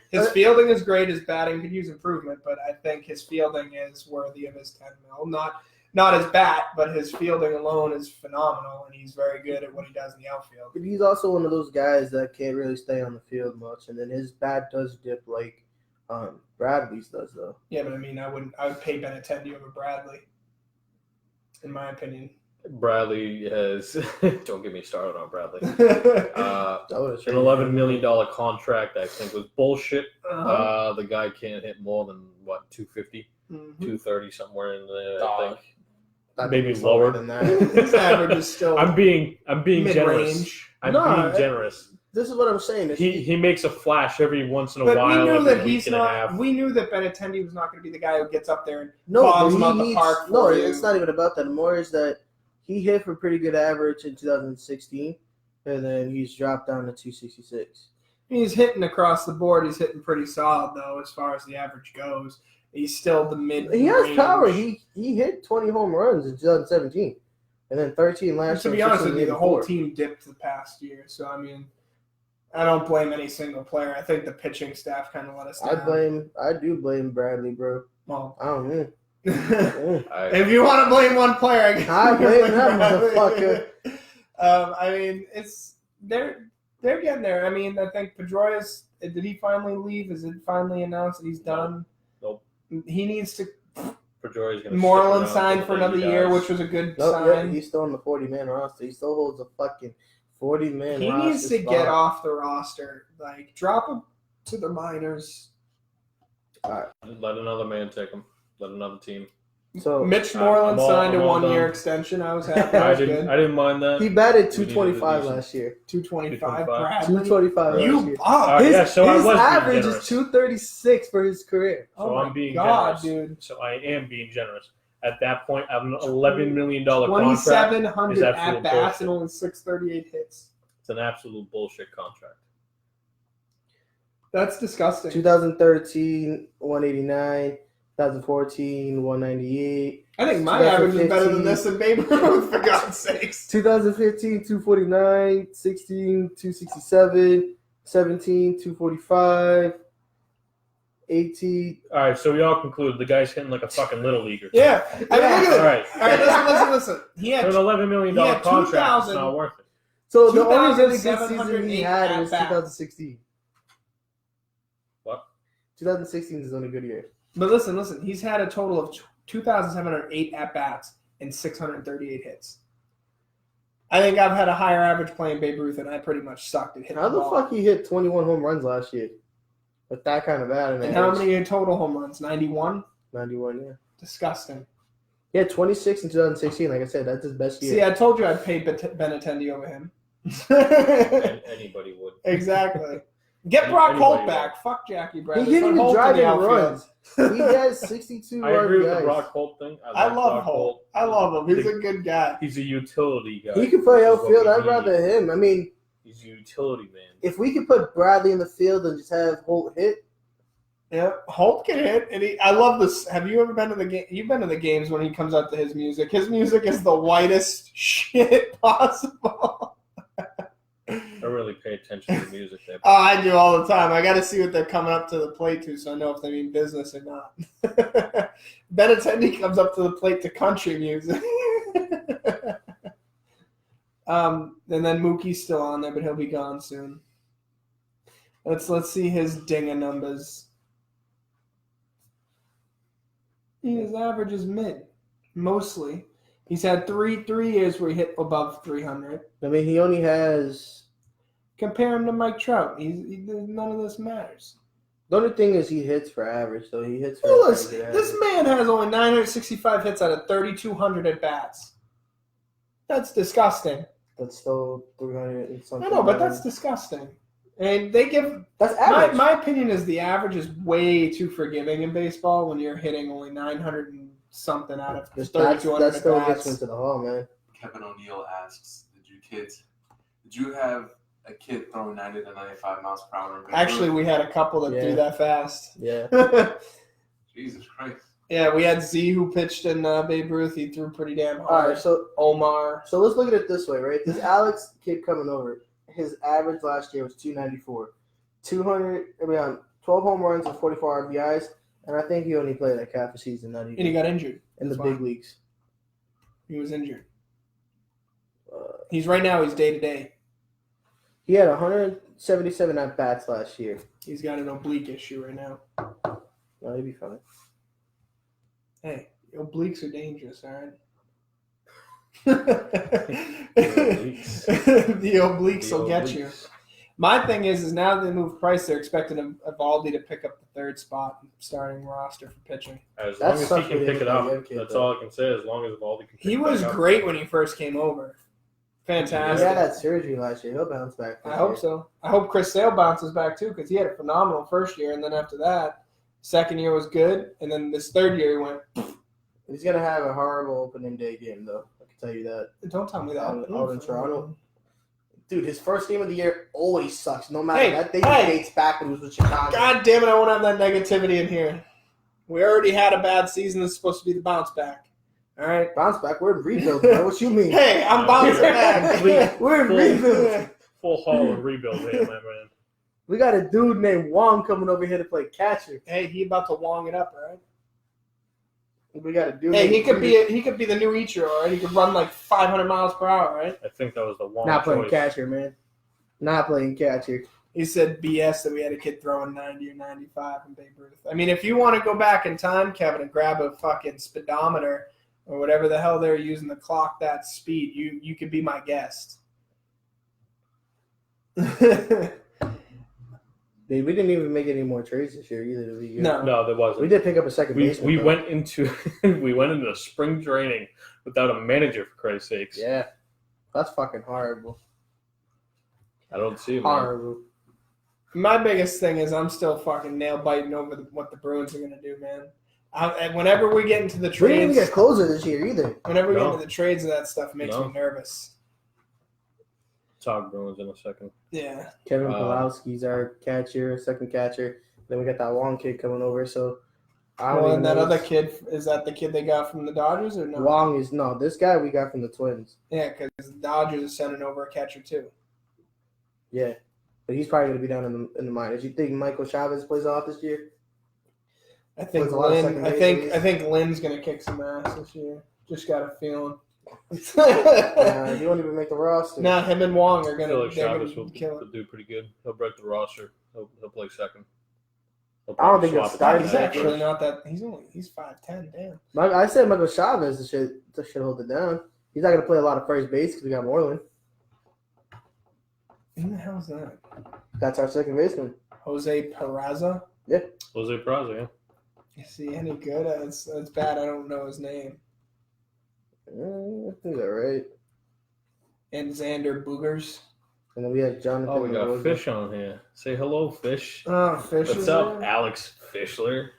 Speaker 2: His fielding is great. His batting could use improvement, but I think his fielding is worthy of his $10 million. Not his bat, but his fielding alone is phenomenal, and he's very good at what he does in the outfield.
Speaker 3: But he's also one of those guys that can't really stay on the field much, and then his bat does dip like Bradley's does, though.
Speaker 2: Yeah, but I mean, I would pay Benintendi over Bradley, in my opinion.
Speaker 1: Bradley has don't get me started on Bradley. An $11 million contract, I think, was bullshit. The guy can't hit more than 250, 230, somewhere in there. I think. Maybe lower
Speaker 3: than that.
Speaker 2: His average is still.
Speaker 1: I'm being
Speaker 2: mid-range.
Speaker 1: generous. I'm being generous.
Speaker 3: This is what I'm saying.
Speaker 1: He makes a flash every once in a
Speaker 2: but
Speaker 1: while.
Speaker 2: We knew that he's not. We knew that Benintendi was not going to be the guy who gets up there and
Speaker 3: bombs
Speaker 2: him out the park.
Speaker 3: No, it's not even about that. More is that he hit for pretty good average in 2016, and then he's dropped down to 266.
Speaker 2: He's hitting across the board. He's hitting pretty solid though, as far as the average goes. He's still the mid.
Speaker 3: He has power. He hit 20 home runs in 2017, and then 13 last year.
Speaker 2: To be honest with you, the whole team dipped the past year. So I mean, I don't blame any single player. I think the pitching staff kind of let us down.
Speaker 3: I do blame Bradley, bro.
Speaker 2: Well,
Speaker 3: I don't know.
Speaker 2: If you want to blame one player,
Speaker 3: I blame that motherfucker.
Speaker 2: I mean, they're They're getting there. I mean, I think Pedroia's. Did he finally leave? Is it finally announced that he's done?
Speaker 1: Nope.
Speaker 2: He needs to.
Speaker 1: Pedroia's going to.
Speaker 2: Moreland signed for another year, which was a good sign.
Speaker 3: Yeah, he's still on the 40-man roster. He still holds a fucking 40-man roster.
Speaker 2: He needs to get off the roster. Like, drop him to the minors.
Speaker 3: All right.
Speaker 1: Let another man take him. Let another team.
Speaker 3: So
Speaker 2: Mitch Moreland signed a 1-year extension. I was happy.
Speaker 1: I didn't mind that.
Speaker 3: He batted 225 last year.
Speaker 2: 225.
Speaker 3: 225 last year. His average is 236 for his career.
Speaker 1: So I'm being generous. Dude. So I am being generous. At that point, I have an $11 million contract.
Speaker 2: 2,700 at bats and only 638 hits.
Speaker 1: It's an absolute bullshit contract.
Speaker 2: That's disgusting.
Speaker 3: 2013, 189. 2014, 198.
Speaker 2: I think my average is better than this in Babe Ruth, for God's sakes.
Speaker 3: 2015, 249. 16, 267. 17, 245. 18.
Speaker 1: All right, so we all concluded the guy's hitting like a fucking little leaguer.
Speaker 2: Yeah. I mean, look at it.
Speaker 1: All
Speaker 2: right, listen. He had
Speaker 1: an $11 million contract. It's not worth it.
Speaker 3: So the only really good season he had was 2016.
Speaker 1: What?
Speaker 3: 2016 is his only good year.
Speaker 2: But listen. He's had a total of 2,708 at-bats and 638 hits. I think I've had a higher average playing Babe Ruth, and I pretty much sucked at hitting
Speaker 3: How the fuck he hit 21 home runs last year? With that kind of bat.
Speaker 2: And how many total home runs? 91?
Speaker 3: 91, yeah.
Speaker 2: Disgusting.
Speaker 3: He had 26 in 2016. Like I said, that's his best year.
Speaker 2: See, I told you I'd pay Benintendi over him.
Speaker 1: Anybody would.
Speaker 2: Exactly. Get Brock Holt back. Fuck Jackie Bradley.
Speaker 3: He didn't even drive in runs. He has 62
Speaker 1: I agree with the Brock Holt thing.
Speaker 2: I love Holt. I love him. He's a good guy.
Speaker 1: He's a utility guy.
Speaker 3: He can play outfield. I'd rather him. I mean,
Speaker 1: he's a utility man.
Speaker 3: If we could put Bradley in the field and just have Holt hit.
Speaker 2: Yeah, Holt can hit. And I love this. Have you ever been to the game? You've been to the games when he comes out to his music. His music is the whitest shit possible.
Speaker 1: I really pay attention to music there.
Speaker 2: Oh, I do all the time. I got to see what they're coming up to the plate to, so I know if they mean business or not. Benintendi comes up to the plate to country music. And then Mookie's still on there, but he'll be gone soon. Let's see his dinger numbers. His average is mid, mostly. He's had three years where he hit above 300.
Speaker 3: I mean, he only has.
Speaker 2: Compare him to Mike Trout. None of this matters.
Speaker 3: The only thing is he hits for average, so he hits for.
Speaker 2: Well, this man has only 965 hits out of 3,200 at bats. That's disgusting.
Speaker 3: That's still 300 and something.
Speaker 2: I know, but that's disgusting. And they give
Speaker 3: that's average.
Speaker 2: My opinion is the average is way too forgiving in baseball when you're hitting only 900 and something out of 3,200.
Speaker 3: That still gets into the hall, man.
Speaker 4: Kevin O'Neill asks, did you have a kid throwing 90 to 95 miles per hour?
Speaker 2: Actually, we had a couple that do that fast.
Speaker 3: Yeah.
Speaker 4: Jesus Christ.
Speaker 2: Yeah, we had Z who pitched in Babe Ruth. He threw pretty damn hard.
Speaker 3: All right, so
Speaker 2: Omar.
Speaker 3: So let's look at it this way, right? This Alex kid coming over, his average last year was 294, 12 home runs and 44 RBIs, and I think he only played like half a season. Not even.
Speaker 2: And he got injured
Speaker 3: in the big leagues.
Speaker 2: He was injured. He's day to day.
Speaker 3: He had 177 at bats last year.
Speaker 2: He's got an oblique issue right now.
Speaker 3: No, he'll be fine.
Speaker 2: Hey, obliques are dangerous, all right? The obliques will get you. My thing is now that they move Price, they're expecting Evaldi to pick up the third spot in starting roster for pitching.
Speaker 1: As long as he can pick it up, that's all I can say. As long as Evaldi can pick it up.
Speaker 2: He was great when he first came over. Fantastic.
Speaker 3: He had that surgery last year. He'll bounce back.
Speaker 2: I hope so. I hope Chris Sale bounces back too because he had a phenomenal first year, and then after that, second year was good, and then this third year he went.
Speaker 3: He's gonna have a horrible opening day game, though. I can tell you that.
Speaker 2: Don't tell me that.
Speaker 3: Out in Toronto. Dude, his first game of the year always sucks. No matter that thing dates back when he was with Chicago.
Speaker 2: God damn it! I won't have that negativity in here. We already had a bad season. This is supposed to be the bounce back. All right,
Speaker 3: bounce back. We're in rebuild, bro. What you mean?
Speaker 2: Hey, I'm bouncing back.
Speaker 3: We're in rebuild.
Speaker 1: Full hall of rebuild here, my man.
Speaker 3: We got a dude named Wong coming over here to play catcher.
Speaker 2: Hey, he about to Wong it up, all right?
Speaker 3: We got a dude.
Speaker 2: Hey, he could be the new Ichiro, all right? He could run like 500 miles per hour, right?
Speaker 1: I think that was the Wong
Speaker 3: Not
Speaker 1: choice.
Speaker 3: playing catcher, man. Not playing catcher.
Speaker 2: He said BS that we had a kid throwing 90 or 95 in Babe Ruth. I mean, if you want to go back in time, Kevin, and grab a fucking speedometer or whatever the hell they're using to clock that speed, you could be my guest.
Speaker 3: Dude, we didn't even make any more trades this year either.
Speaker 2: No,
Speaker 1: there wasn't.
Speaker 3: We did pick up a second baseman.
Speaker 1: We went into the spring training without a manager, for Christ's sakes.
Speaker 3: Yeah, that's fucking horrible.
Speaker 1: I don't see it,
Speaker 3: Horrible.
Speaker 2: My biggest thing is I'm still fucking nail biting over what the Bruins are gonna do, man. And whenever we get into the
Speaker 3: We didn't even
Speaker 2: trades,
Speaker 3: get closer this year either.
Speaker 2: whenever we get into the trades of that stuff, it makes me nervous.
Speaker 1: Talk Bruins in a second.
Speaker 2: Yeah.
Speaker 3: Kevin Pulowski's our second catcher. Then we got that Wong kid coming over. So,
Speaker 2: And that other kid, is that the kid they got from the Dodgers or no?
Speaker 3: Wong is this guy we got from the Twins.
Speaker 2: Yeah, because the Dodgers are sending over a catcher too.
Speaker 3: Yeah, but he's probably going to be down in the minors. You think Michael Chavez plays off this year?
Speaker 2: I think Lynn's going to kick some ass this year. Just got a feeling.
Speaker 3: He won't even make the roster.
Speaker 2: Nah, him and Wong are going
Speaker 1: I
Speaker 2: to
Speaker 1: feel like Chavez will
Speaker 2: kill it.
Speaker 1: do pretty good. He'll break the roster. He'll play second.
Speaker 3: I don't think
Speaker 1: swap
Speaker 3: it's
Speaker 1: it
Speaker 3: starting
Speaker 2: He's
Speaker 1: back.
Speaker 2: actually not that. He's 5'10". Damn.
Speaker 3: I said Michael Chavez should hold it down. He's not going to play a lot of first base because we got Moreland.
Speaker 2: Who the hell is that?
Speaker 3: That's our second baseman.
Speaker 2: Jose Peraza.
Speaker 1: Jose Peraza, yeah.
Speaker 2: Is he any good? It's bad. I don't know his name.
Speaker 3: I think that's right.
Speaker 2: And Xander Boogers.
Speaker 3: And then we have Jonathan.
Speaker 1: Oh, we got Fish on here. Say hello, Fish.
Speaker 2: Oh, Fish.
Speaker 1: What's up, Alex Fischler?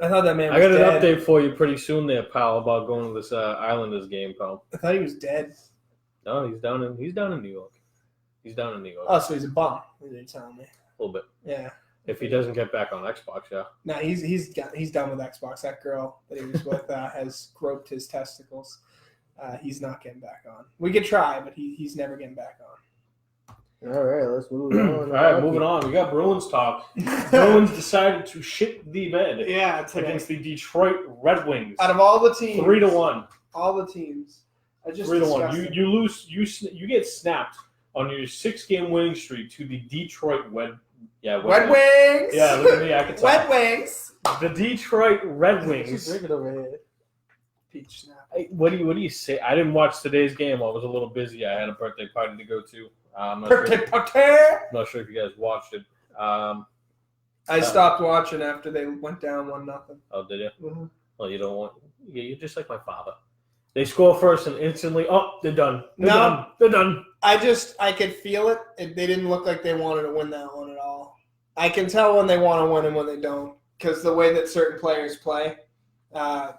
Speaker 2: I thought that man was
Speaker 1: I got an
Speaker 2: dead.
Speaker 1: update for you pretty soon there, pal, about going to this Islanders game, pal.
Speaker 2: I thought he was dead.
Speaker 1: No, he's down in New York. He's down in New York.
Speaker 2: Oh, so he's a bum. You're telling me.
Speaker 1: A little bit.
Speaker 2: Yeah.
Speaker 1: If he doesn't get back on Xbox, yeah.
Speaker 2: No, he's done with Xbox. That girl that he was with has groped his testicles. He's not getting back on. We could try, but he's never getting back on.
Speaker 3: All right, let's move on.
Speaker 1: All right, moving on. We got Bruins talk. Bruins decided to shit the bed against the Detroit Red Wings.
Speaker 2: Out of all the teams,
Speaker 1: 3-1.
Speaker 2: All the teams. I just
Speaker 1: 3-1. You lose. You get snapped on your 6-game winning streak to the Detroit Red Wings.
Speaker 2: Yeah,
Speaker 1: look at me. I can talk.
Speaker 2: Red Wings.
Speaker 1: The Detroit Red
Speaker 3: She's
Speaker 1: Wings.
Speaker 3: drinking over here.
Speaker 2: Peach snap.
Speaker 1: What do you say? I didn't watch today's game. I was a little busy. I had a birthday party to go to. I'm not sure if you guys watched it.
Speaker 2: I stopped watching after they went down 1-0.
Speaker 1: Oh, did you?
Speaker 2: Mm-hmm.
Speaker 1: Well, you don't want. You're just like my father. They score first and instantly, they're done. They're done.
Speaker 2: I could feel it. They didn't look like they wanted to win that one at all. I can tell when they want to win and when they don't, because the way that certain players play.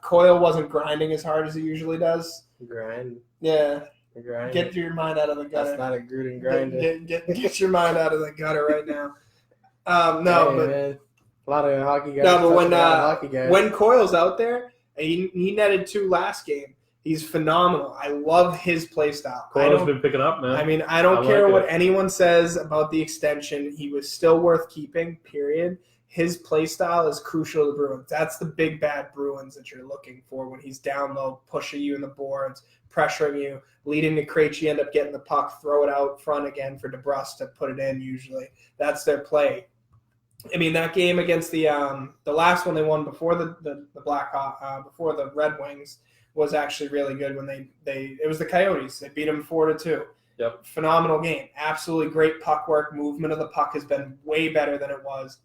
Speaker 2: Coyle wasn't grinding as hard as he usually does.
Speaker 3: Grind.
Speaker 2: Yeah.
Speaker 3: Grind.
Speaker 2: Get your mind out of the gutter.
Speaker 3: That's not a Gruden grinder.
Speaker 2: Get your mind out of the gutter right now.
Speaker 3: Man. A lot of hockey guys.
Speaker 2: No, but when Coyle's out there, he netted 2 last game. He's phenomenal. I love his play style.
Speaker 1: Coyle's been picking up, man.
Speaker 2: I mean, I don't care what anyone says about the extension. He was still worth keeping, period. His play style is crucial to the Bruins. That's the big, bad Bruins that you're looking for when he's down low, pushing you in the boards, pressuring you, leading to Krejci, end up getting the puck, throw it out front again for DeBrus to put it in usually. That's their play. I mean, that game against the last one they won before the before the Red Wings was actually really good when it was the Coyotes. They beat them 4-2.
Speaker 1: Yep.
Speaker 2: Phenomenal game. Absolutely great puck work. Movement of the puck has been way better than it was.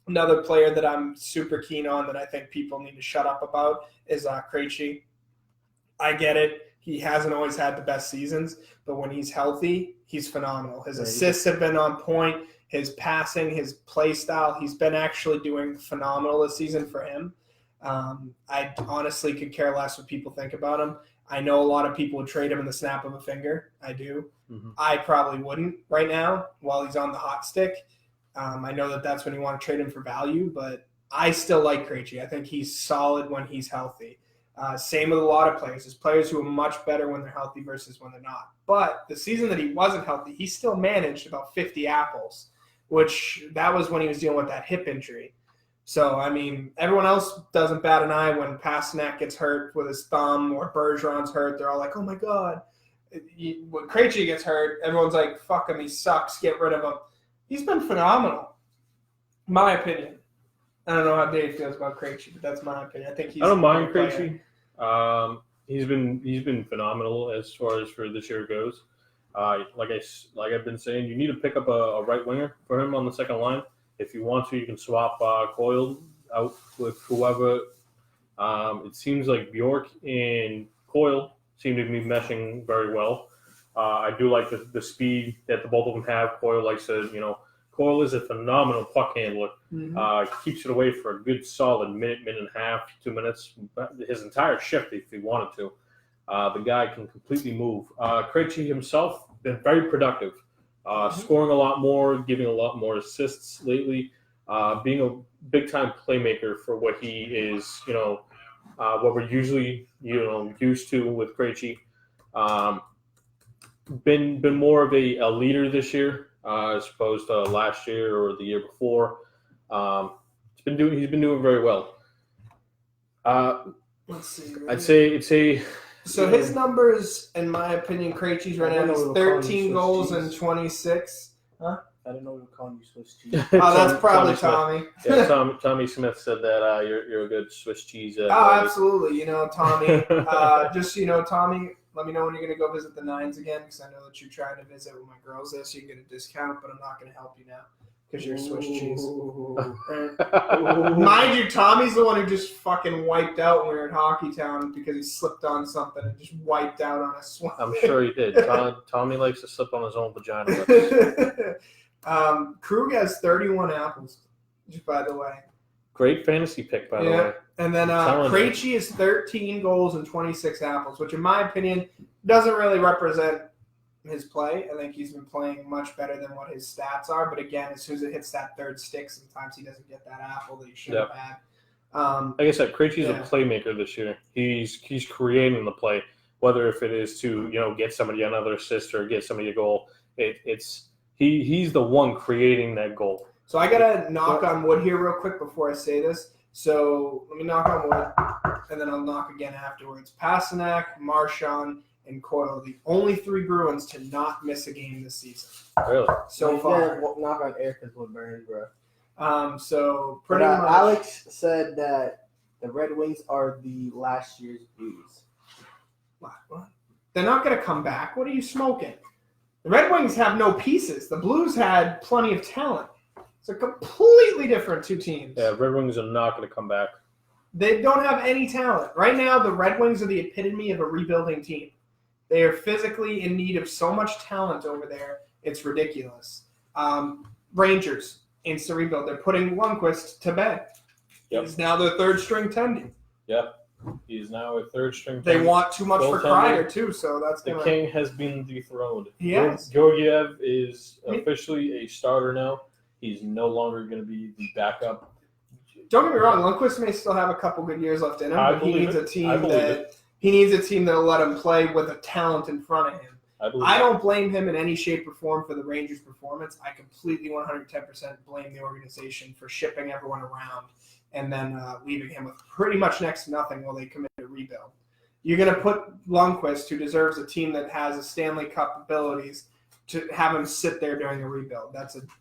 Speaker 2: Another player that I'm super keen on that I think people need to shut up about is Krejci. I get it. He hasn't always had the best seasons, but when he's healthy, he's phenomenal. His assists have been on point. His passing, his play style, he's been actually doing phenomenal this season for him. I honestly could care less what people think about him. I know a lot of people would trade him in the snap of a finger. I do. Mm-hmm. I probably wouldn't right now while he's on the hot stick. I know that that's when you want to trade him for value, but I still like Krejci. I think he's solid when he's healthy. Same with a lot of players. There's players who are much better when they're healthy versus when they're not. But the season that he wasn't healthy, he still managed about 50 apples, which that was when he was dealing with that hip injury. So, I mean, everyone else doesn't bat an eye when Pasternak gets hurt with his thumb or Bergeron's hurt. They're all like, oh, my God. when Krejci gets hurt, everyone's like, fuck him, he sucks, get rid of him. He's been phenomenal, in my opinion. I don't know how Dave feels about Krejci, but that's my opinion. I think he's.
Speaker 1: I don't mind Krejci. He's been phenomenal as far as for this year goes. Like I've been saying, you need to pick up a right winger for him on the second line. If you want to, you can swap Coyle out with whoever. It seems like Bjork and Coyle seem to be meshing very well. I do like the speed that the both of them have. Coyle likes to, Coyle is a phenomenal puck handler. Keeps it away for a good solid minute and a half, 2 minutes, his entire shift if he wanted to. The guy can completely move. Krejci himself been very productive, scoring a lot more, giving a lot more assists lately, being a big-time playmaker for what he is, what we're usually, used to with Krejci. Been more of a leader this year as opposed to last year or the year before. He's been doing very well.
Speaker 2: Let's see.
Speaker 1: I'd say.
Speaker 2: So his numbers, in my opinion, Krejci's right now is 13 goals and 26. Huh?
Speaker 3: I didn't know we were calling you Swiss cheese.
Speaker 2: Oh, that's probably Tommy.
Speaker 1: Yeah, Tommy Smith said that you're a good Swiss cheese.
Speaker 2: Absolutely. Tommy. Tommy, let me know when you're going to go visit the Nines again, because I know that you're trying to visit with my girls there, so you can get a discount, but I'm not going to help you now because you're Swiss cheese. Mind you, Tommy's the one who just fucking wiped out when we were at Hockey Town because he slipped on something and just wiped out on a swim.
Speaker 1: I'm sure he did. Tommy likes to slip on his own vagina.
Speaker 2: Krug has 31 apples, just by the way.
Speaker 1: Great fantasy pick, by the way.
Speaker 2: And then Krejci is 13 goals and 26 apples, which in my opinion doesn't really represent his play. I think he's been playing much better than what his stats are. But again, as soon as it hits that third stick, sometimes he doesn't get that apple that he should have had.
Speaker 1: Like I said, Krejci's a playmaker this year. He's creating the play, whether if it is to get somebody another assist or get somebody a goal. He's the one creating that goal.
Speaker 2: So I gotta knock on wood here real quick before I say this. So let me knock on wood, and then I'll knock again afterwards. Pasternak, Marchand, and Coyle, the only 3 Bruins to not miss a game this season.
Speaker 1: Really?
Speaker 2: So far.
Speaker 3: Knock on air because wood burns, bro.
Speaker 2: So pretty much.
Speaker 3: Alex said that the Red Wings are the last year's Blues.
Speaker 2: What? They're not gonna come back. What are you smoking? The Red Wings have no pieces. The Blues had plenty of talent. It's a completely different 2 teams.
Speaker 1: Yeah, Red Wings are not going to come back.
Speaker 2: They don't have any talent. Right now, the Red Wings are the epitome of a rebuilding team. They are physically in need of so much talent over there. It's ridiculous. Rangers, instant rebuild. They're putting Lundqvist to bed.
Speaker 1: Yep.
Speaker 2: He's now their third-string tendy.
Speaker 1: Yep. He's now a third-string.
Speaker 2: They want too much for Kreider, too, so that's
Speaker 1: the king has been dethroned.
Speaker 2: Yes.
Speaker 1: Georgiev is officially a starter now. He's no longer going to be the backup.
Speaker 2: Don't get me wrong, Lundqvist may still have a couple good years left in him, but he needs a team that'll let him play with a talent in front of him. I don't blame him in any shape or form for the Rangers' performance. I completely 110% blame the organization for shipping everyone around and then leaving him with pretty much next to nothing while they commit to rebuild. You're going to put Lundqvist, who deserves a team that has a Stanley Cup abilities, to have him sit there during a rebuild.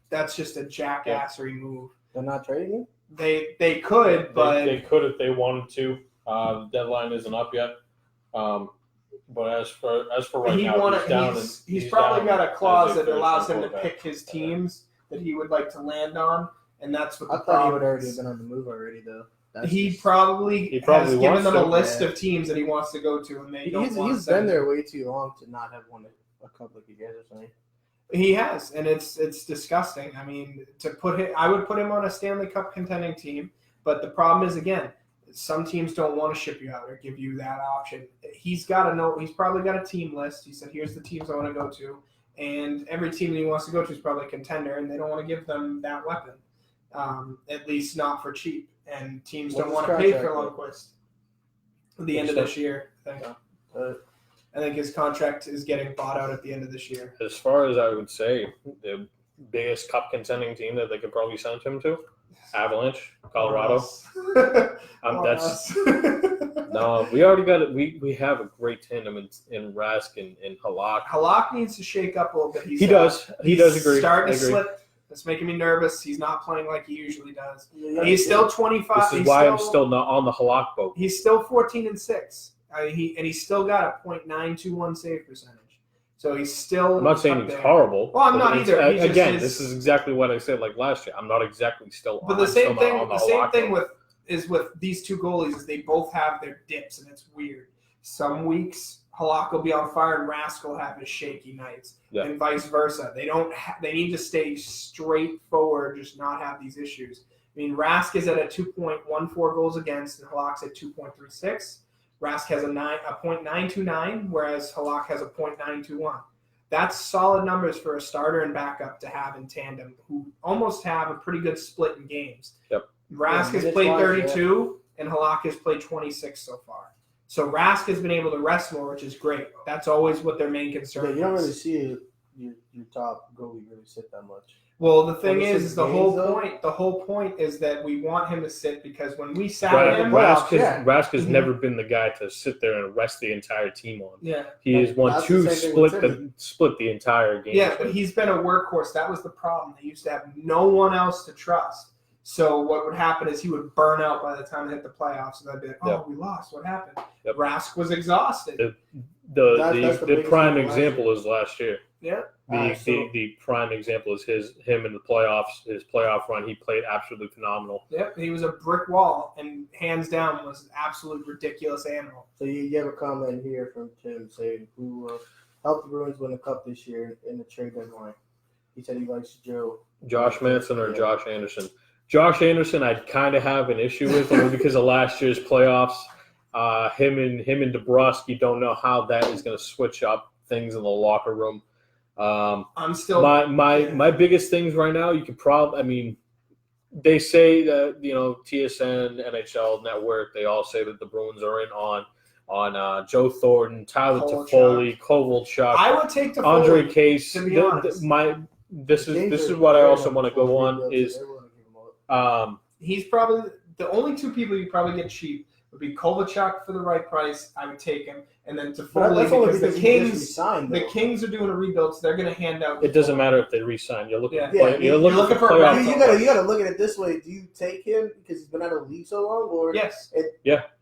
Speaker 2: That's just a jackassery move.
Speaker 3: They're not trading him?
Speaker 2: They could, but
Speaker 1: they could if they wanted to. The deadline isn't up yet. But as for right now,
Speaker 2: he's probably got a clause that allows him to pick his teams that he would like to land on, and that's what
Speaker 3: I thought he would already have been on the move already, though.
Speaker 2: He probably has given them a list of teams that he wants to go to, and he's
Speaker 3: been there way too long to not have won a couple of years or something.
Speaker 2: He has, and it's disgusting. I mean, I would put him on a Stanley Cup contending team, but the problem is, again, some teams don't want to ship you out or give you that option. He's got to know. He's probably got a team list. He said, "Here's the teams I want to go to," and every team that he wants to go to is probably a contender, and they don't want to give them that weapon, at least not for cheap. And teams don't want to pay for Lundqvist at the end of this year. I think his contract is getting bought out at the end of this year.
Speaker 1: As far as I would say, the biggest cup contending team that they could probably send him to, Avalanche, Colorado. That's no. We already got it. We have a great tandem in Rask and Halak.
Speaker 2: Halak needs to shake up a little bit.
Speaker 1: He does agree.
Speaker 2: Starting to slip. That's making me nervous. He's not playing like he usually does. And he's still 25.
Speaker 1: This is why I'm still not on the Halak boat.
Speaker 2: He's still 14-6. He's still got a .921 save percentage. So he's still.
Speaker 1: I'm not saying he's horrible.
Speaker 2: Well, I'm not either.
Speaker 1: Again, this is exactly what I said like last year. I'm not exactly still.
Speaker 2: But the same thing with these two goalies is they both have their dips, and it's weird. Some weeks Halak will be on fire, and Rask will have his shaky nights, and vice versa. They need to stay straightforward, just not have these issues. I mean, Rask is at a 2.14 goals against, and Halak's at 2.36. Rask has a .929, whereas Halak has a .921. That's solid numbers for a starter and backup to have in tandem, who almost have a pretty good split in games.
Speaker 1: Yep.
Speaker 2: Rask has played 32, and Halak has played 26 so far. So Rask has been able to rest more, which is great. That's always what their main concern is.
Speaker 3: You don't really see your top goalie really sit that much.
Speaker 2: Well, the thing is the whole point is that we want him to sit because when we sat him,
Speaker 1: Rask has never been the guy to sit there and rest the entire team on.
Speaker 2: Yeah.
Speaker 1: He is split the entire game.
Speaker 2: Yeah, but he's been a workhorse. That was the problem. They used to have no one else to trust. So what would happen is he would burn out by the time they hit the playoffs, and they'd be like, we lost. What happened?
Speaker 1: Yep.
Speaker 2: Rask was exhausted.
Speaker 1: The prime example is last year.
Speaker 2: Yeah.
Speaker 1: The prime example is him in the playoffs, his playoff run. He played absolutely phenomenal.
Speaker 2: Yep, he was a brick wall, and hands down was an absolute ridiculous animal.
Speaker 3: So you have a comment here from Tim saying who helped the Bruins win the Cup this year in the trade deadline. He said he likes
Speaker 1: Josh Manson or Josh Anderson. Josh Anderson, I'd kind of have an issue with only because of last year's playoffs. Him and DeBrusque, don't know how that is going to switch up things in the locker room.
Speaker 2: I'm still
Speaker 1: my biggest things right now. You could probably, I mean, they say that TSN, NHL Network, they all say that the Bruins are in on Joe Thornton, Tyler Toffoli, Kovalchuk.
Speaker 2: I would take Toffoli,
Speaker 1: Andre Case.
Speaker 2: To be honest.
Speaker 1: This is what I also want to go on is.
Speaker 2: He's probably the only two people you probably get cheap would be Kovalchuk for the right price. I would take him, and then Toffoli because the Kings are doing a rebuild, so they're going to hand out.
Speaker 1: It doesn't matter if they re-sign. You're looking.
Speaker 2: You're looking for.
Speaker 3: You got to look at it this way. Do you take him because he's been out of the league so long, or
Speaker 2: yes?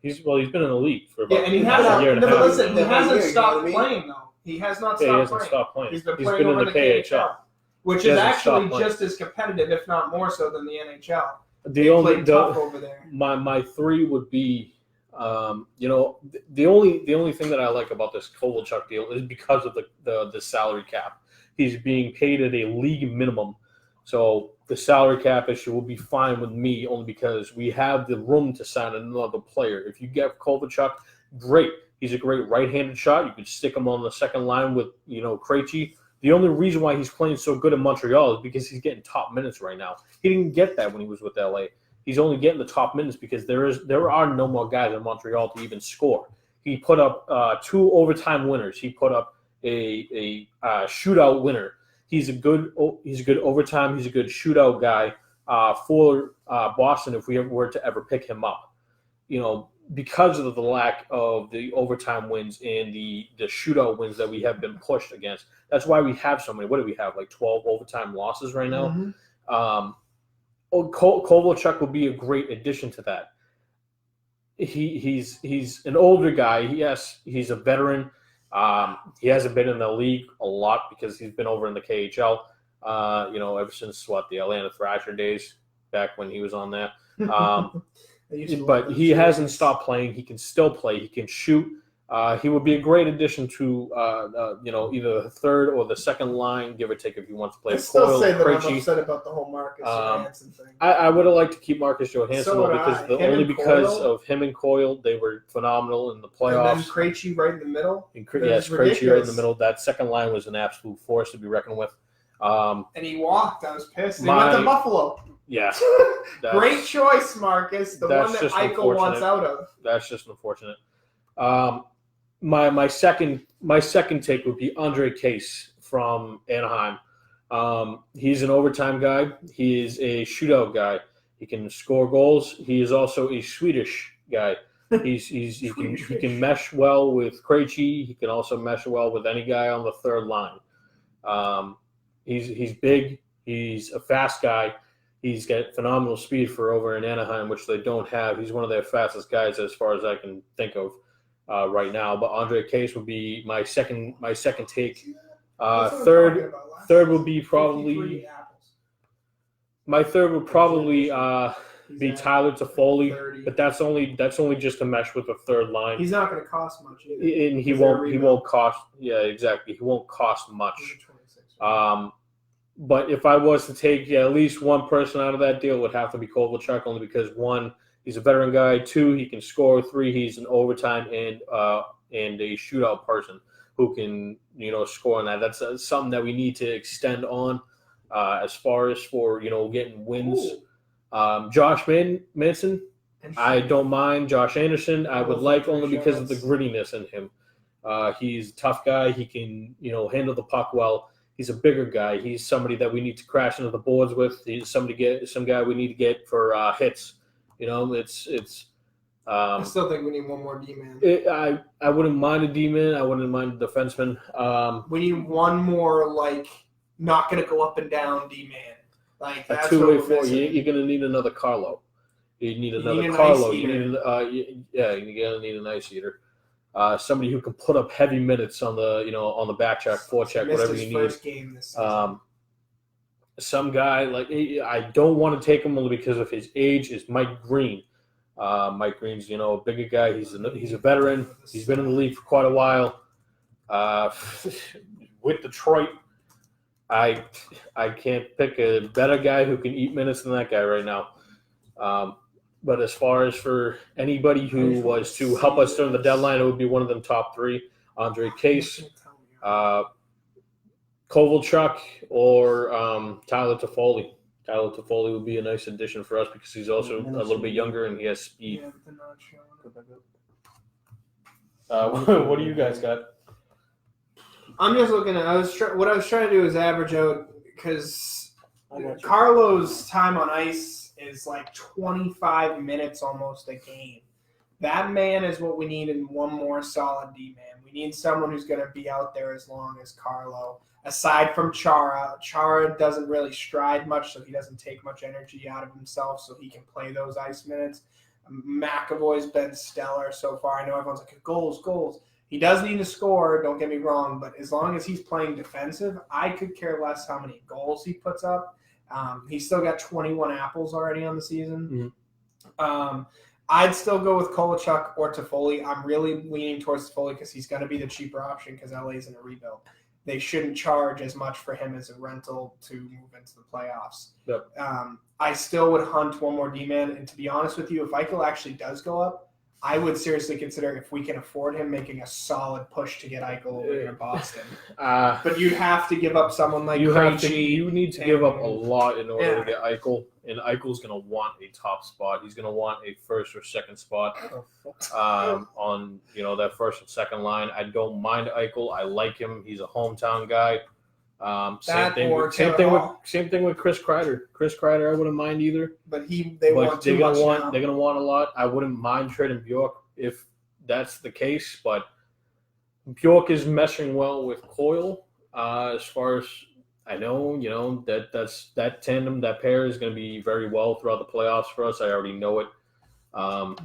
Speaker 1: He's been in the league for about
Speaker 2: and he
Speaker 1: a year and a half.
Speaker 2: Listen, he hasn't stopped playing though. He has not stopped playing. He's been playing over the KHL. Which is actually just as competitive, if not more so, than the NHL. Tough over there.
Speaker 1: My three would be, the only thing that I like about this Kovalchuk deal is because of the salary cap. He's being paid at a league minimum, so the salary cap issue will be fine with me only because we have the room to sign another player. If you get Kovalchuk, great. He's a great right-handed shot. You could stick him on the second line with Krejci. The only reason why he's playing so good in Montreal is because he's getting top minutes right now. He didn't get that when he was with LA. He's only getting the top minutes because there are no more guys in Montreal to even score. He put up 2 overtime winners. He put up a shootout winner. He's a good overtime. He's a good shootout guy for Boston if we were to ever pick him up. Because of the lack of the overtime wins and the shootout wins that we have been pushed against. That's why we have so many. What do we have, like 12 overtime losses right now? Mm-hmm. Kovalchuk will be a great addition to that. He's an older guy. Yes, he's a veteran. He hasn't been in the league a lot because he's been over in the KHL, ever since, the Atlanta Thrasher days, back when he was on there. But he hasn't stopped playing. He can still play. He can shoot. He would be a great addition to, either the third or the second line, give or take, if he wants to play.
Speaker 2: I still say that I'm upset about the whole Marcus Johansson thing.
Speaker 1: I would have liked to keep Marcus Johansson because of him and Coyle. They were phenomenal in the playoffs.
Speaker 2: And then Krejci right in the middle.
Speaker 1: Krejci right in the middle. That second line was an absolute force to be reckoned with.
Speaker 2: And he walked. I was pissed. He went to Buffalo.
Speaker 1: Yeah.
Speaker 2: Great choice, Marcus. The one that Eichel wants out of.
Speaker 1: That's just unfortunate. My second take would be Andre Case from Anaheim. He's an overtime guy. He is a shootout guy. He can score goals. He is also a Swedish guy. He can mesh well with Krejci. He can also mesh well with any guy on the third line. He's big. He's a fast guy. He's got phenomenal speed for over in Anaheim, which they don't have. He's one of their fastest guys as far as I can think of right now. But Andre Case would be my second take. Third would be probably my third would probably be Tyler Toffoli, but that's only just to mesh with the third line.
Speaker 2: He's not going to cost much either.
Speaker 1: And he won't cost. Yeah, exactly. He won't cost much. But if I was to take at least one person out of that deal, it would have to be Kovalchuk, only because one, he's a veteran guy. Two, he can score. Three, he's an overtime and a shootout person who can score on that. That's something that we need to extend on as far as for getting wins. Josh Manson, I don't mind. Josh Anderson, I would like only because of the grittiness in him. He's a tough guy. He can handle the puck well. He's a bigger guy. He's somebody that we need to crash into the boards with. He's some guy we need to get for hits.
Speaker 2: I still think we need one more D-man.
Speaker 1: I wouldn't mind a D-man. I wouldn't mind a defenseman.
Speaker 2: We need one more, not going to go up and down D-man.
Speaker 1: That's a two-way forward. You're going to need another Carlo. You need another Carlo. You're going to need an ice eater. Somebody who can put up heavy minutes on the back check, forecheck, whatever you need.
Speaker 2: First game this season.
Speaker 1: Some guy I don't want to take him only because of his age is Mike Green. Mike Green's a bigger guy. He's a veteran. He's been in the league for quite a while. With Detroit, I can't pick a better guy who can eat minutes than that guy right now. But as far as for anybody who was to help us during the deadline, it would be one of them top three: Andre Case, Kovalchuk, or Tyler Toffoli. Tyler Toffoli would be a nice addition for us because he's also a little bit younger and he has speed. What do you guys got?
Speaker 2: I'm just looking at. What I was trying to do is average out because Carlo's time on ice is 25 minutes almost a game. That man is what we need in one more solid D-man. We need someone who's going to be out there as long as Carlo. Aside from Chara doesn't really stride much, so he doesn't take much energy out of himself, so he can play those ice minutes. McAvoy's been stellar so far. I know everyone's like, goals. He does need to score, don't get me wrong, but as long as he's playing defensive, I could care less how many goals he puts up. He's still got 21 apples already on the season. Mm-hmm. I'd still go with Kovalchuk or Toffoli. I'm really leaning towards Toffoli because he's going to be the cheaper option because LA's in a rebuild. They shouldn't charge as much for him as a rental to move into the playoffs. Yep. I still would hunt one more D-man. And to be honest with you, if Eichel actually does go up, I would seriously consider, if we can afford him, making a solid push to get Eichel over here in Boston. But you'd have to give up someone like Krejci.
Speaker 1: You need to give up a lot in order to get Eichel. And Eichel's going to want a top spot. He's going to want a first or second spot on that first and second line. I don't mind Eichel. I like him. He's a hometown guy. Same thing with Chris Kreider. Chris Kreider, I wouldn't mind either.
Speaker 2: But they're
Speaker 1: gonna want a lot. I wouldn't mind trading Bjork if that's the case. But Bjork is meshing well with Coyle. As far as I know, that tandem, that pair is going to be very well throughout the playoffs for us. I already know it.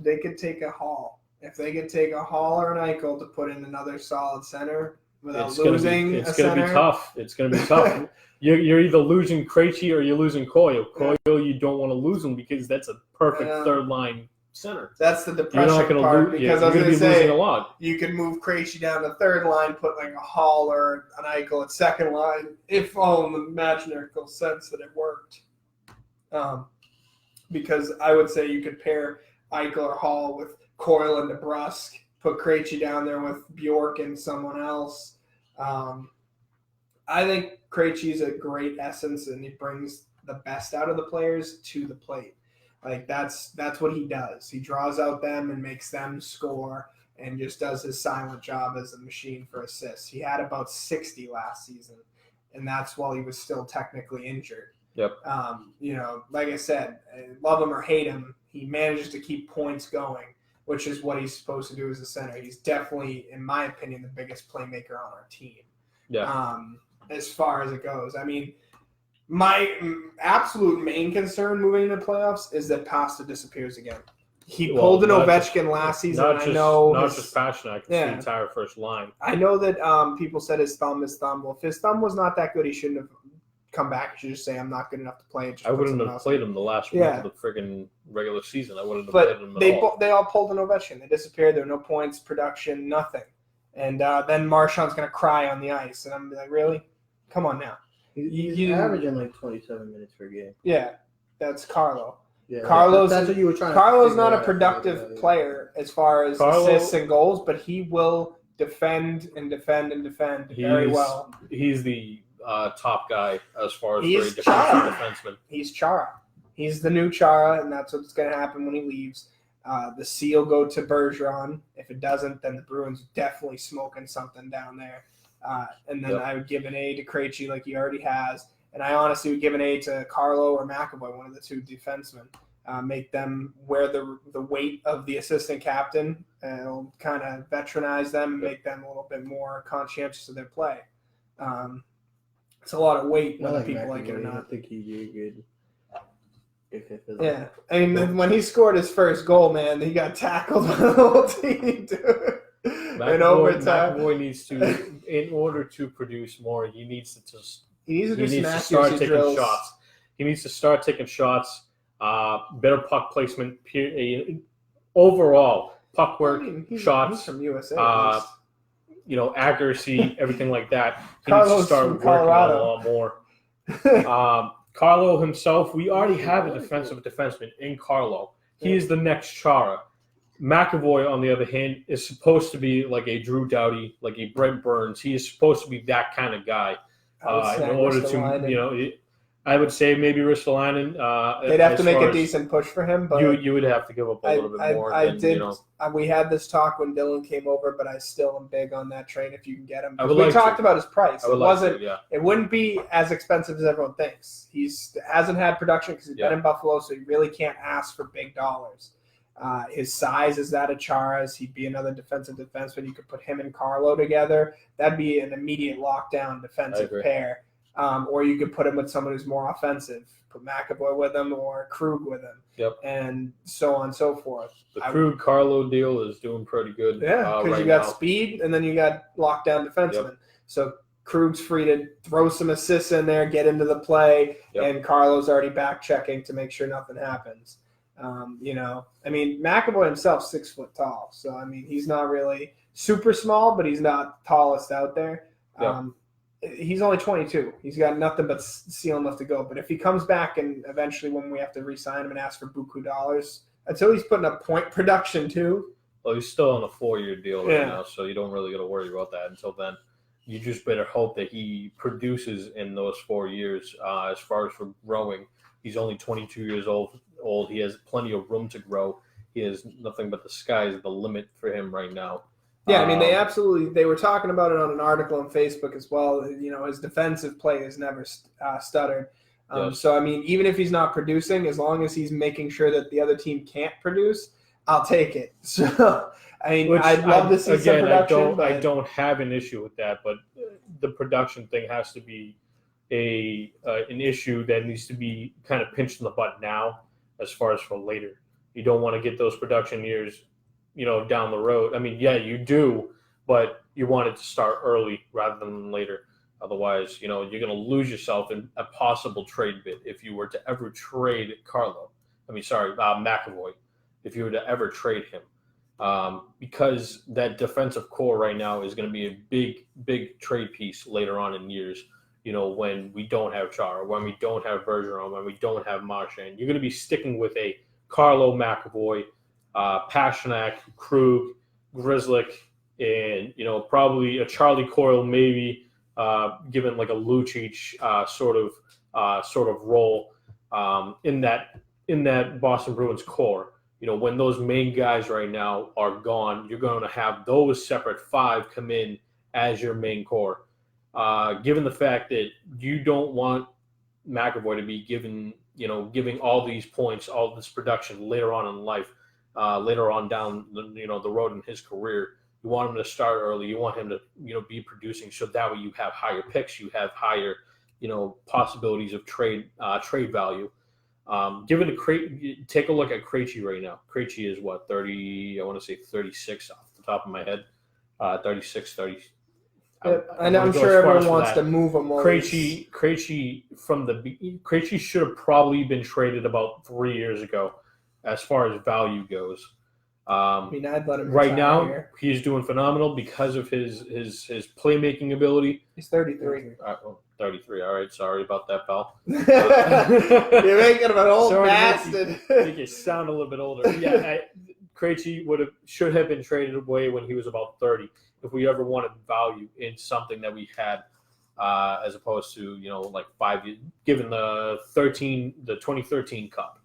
Speaker 2: They could take a haul. If they could take a Hall or an Eichel to put in another solid center. It's going to be tough. It's going to be tough. You're either losing Krejci or you're losing Coyle. Coyle, you don't want to lose him because that's a perfect third line center. That's the depression part. Because I was going to say,
Speaker 1: losing a lot.
Speaker 2: You could move Krejci down to third line, put a Hall or an Eichel at second line, if all in the magical sense that it worked. Because I would say you could pair Eichel or Hall with Coyle and DeBrusk, put Krejci down there with Bjork and someone else. I think Krejci's a great essence, and he brings the best out of the players to the plate. That's what he does. He draws out them and makes them score, and just does his silent job as a machine for assists. He had about 60 last season, and that's while he was still technically injured.
Speaker 1: Yep.
Speaker 2: Like I said, love him or hate him, he manages to keep points going, which is what he's supposed to do as a center. He's definitely, in my opinion, the biggest playmaker on our team.
Speaker 1: Yeah.
Speaker 2: As far as it goes. I mean, my absolute main concern moving into playoffs is that Pasta disappears again. He pulled an Ovechkin last season.
Speaker 1: Not just Pasternak, it's the entire first line.
Speaker 2: I know that people said his thumb. Well, if his thumb was not that good, he shouldn't have come back. He should just say, I'm not good enough to play.
Speaker 1: I wouldn't have played him the last week of the friggin' regular season. I wouldn't have played him at all.
Speaker 2: They all pulled an Ovechkin. They disappeared. There were no points, production, nothing. And then Marchand's going to cry on the ice. And I'm like, really? Come on now.
Speaker 3: He's averaging like 27 minutes per game.
Speaker 2: Yeah, that's Carlo.
Speaker 3: Yeah,
Speaker 2: that's what you were trying to Carlo's not a productive player as far as assists and goals, but he will defend very well.
Speaker 1: He's the top guy as far as
Speaker 2: he's
Speaker 1: defenseman.
Speaker 2: He's Chara. He's the new Chara, and that's what's going to happen when he leaves. The C will go to Bergeron. If it doesn't, then the Bruins definitely smoking something down there. And then I would give an A to Krejci like he already has. And I honestly would give an A to Carlo or McAvoy, one of the two defensemen. Make them wear the weight of the assistant captain. And it'll kind of veteranize them and make them a little bit more conscientious of their play. It's a lot of weight, whether people like it or not.
Speaker 3: I think he's good.
Speaker 2: Yeah. I mean, when he scored his first goal, man, he got tackled by the whole team, dude. In overtime.
Speaker 1: McAvoy needs to, in order to produce more, he needs to start taking
Speaker 2: drills.
Speaker 1: shots. He needs to start taking shots. Better puck placement. Overall, puck work, shots.
Speaker 2: He's from USA.
Speaker 1: Accuracy, everything like that. He
Speaker 2: Carlos
Speaker 1: needs to start
Speaker 2: from
Speaker 1: working on
Speaker 2: Colorado.
Speaker 1: a lot more. Carlo himself, we already have a defensive defenseman in Carlo. He is the next Chara. McAvoy, on the other hand, is supposed to be like a Drew Doughty, like a Brent Burns. He is supposed to be that kind of guy. In order to, I would say maybe Ristolainen.
Speaker 2: They'd have to make a decent push for him, but
Speaker 1: you would have to give up a little bit more.
Speaker 2: We had this talk when Dylan came over, but I still am big on that trade if you can get him.
Speaker 1: We
Speaker 2: talked about his price.
Speaker 1: It
Speaker 2: wouldn't be as expensive as everyone thinks. He hasn't had production because he's been in Buffalo, so you really can't ask for big dollars. His size is that of Chara's. He'd be another defensive defenseman. You could put him and Carlo together. That'd be an immediate lockdown defensive pair. Or you could put him with someone who's more offensive. Put McAvoy with him or Krug with him.
Speaker 1: Yep.
Speaker 2: And so on and so forth.
Speaker 1: The Krug-Carlo deal is doing pretty good.
Speaker 2: Yeah, because you got speed and then you got lockdown defensemen. Yep. So Krug's free to throw some assists in there, get into the play, and Carlo's already back checking to make sure nothing happens. McAvoy himself 6 foot tall. So, he's not really super small, but he's not tallest out there.
Speaker 1: Yep.
Speaker 2: He's only 22. He's got nothing but ceiling left to go. But if he comes back and eventually when we have to re-sign him and ask for buku dollars, until he's putting up point production too.
Speaker 1: Well, he's still on a 4-year deal right now, so you don't really got to worry about that until then. You just better hope that he produces in those 4 years. As far as for growing, he's only 22 years old. He has plenty of room to grow. He has nothing but the sky is the limit for him right now.
Speaker 2: Yeah, they were talking about it on an article on Facebook as well. His defensive play has never stuttered. So, even if he's not producing, as long as he's making sure that the other team can't produce, I'll take it. So, I'd love to see some production.
Speaker 1: I don't have an issue with that, but the production thing has to be an issue that needs to be kind of pinched in the butt now as far as for later. You don't want to get those production years down the road. You do, but you want it to start early rather than later. Otherwise, you're going to lose yourself in a possible trade bid if you were to ever trade McAvoy, if you were to ever trade him. Because that defensive core right now is going to be a big, big trade piece later on in years. When we don't have Chara, when we don't have Bergeron, when we don't have Marchand, you're going to be sticking with a Carlo McAvoy, Pasternak, Krug, Grzelcyk, and probably a Charlie Coyle, maybe given like a Lucic sort of role in that Boston Bruins core. When those main guys right now are gone, you're going to have those separate 5 come in as your main core. Given the fact that you don't want McAvoy to be giving all these points, all this production later on in life, later on down the road in his career. You want him to start early. You want him to be producing, so that way you have higher picks, you have higher possibilities of trade value. Take a look at Krejci right now. Krejci is what, 30? I want to say 36 off the top of my head. 36, 30.
Speaker 2: And I'm sure everyone wants to move him.
Speaker 1: Krejci should have probably been traded about 3 years ago, as far as value goes.
Speaker 2: I'd let him
Speaker 1: right now. Here. He's doing phenomenal because of his playmaking ability.
Speaker 2: He's 33.
Speaker 1: 33. All right, sorry about that, pal.
Speaker 2: You're making him an old bastard.
Speaker 1: Make you sound a little bit older. Yeah, Krejci should have been traded away when he was about 30. If we ever wanted value in something that we had, as opposed to like 5 years, given the 2013 Cup.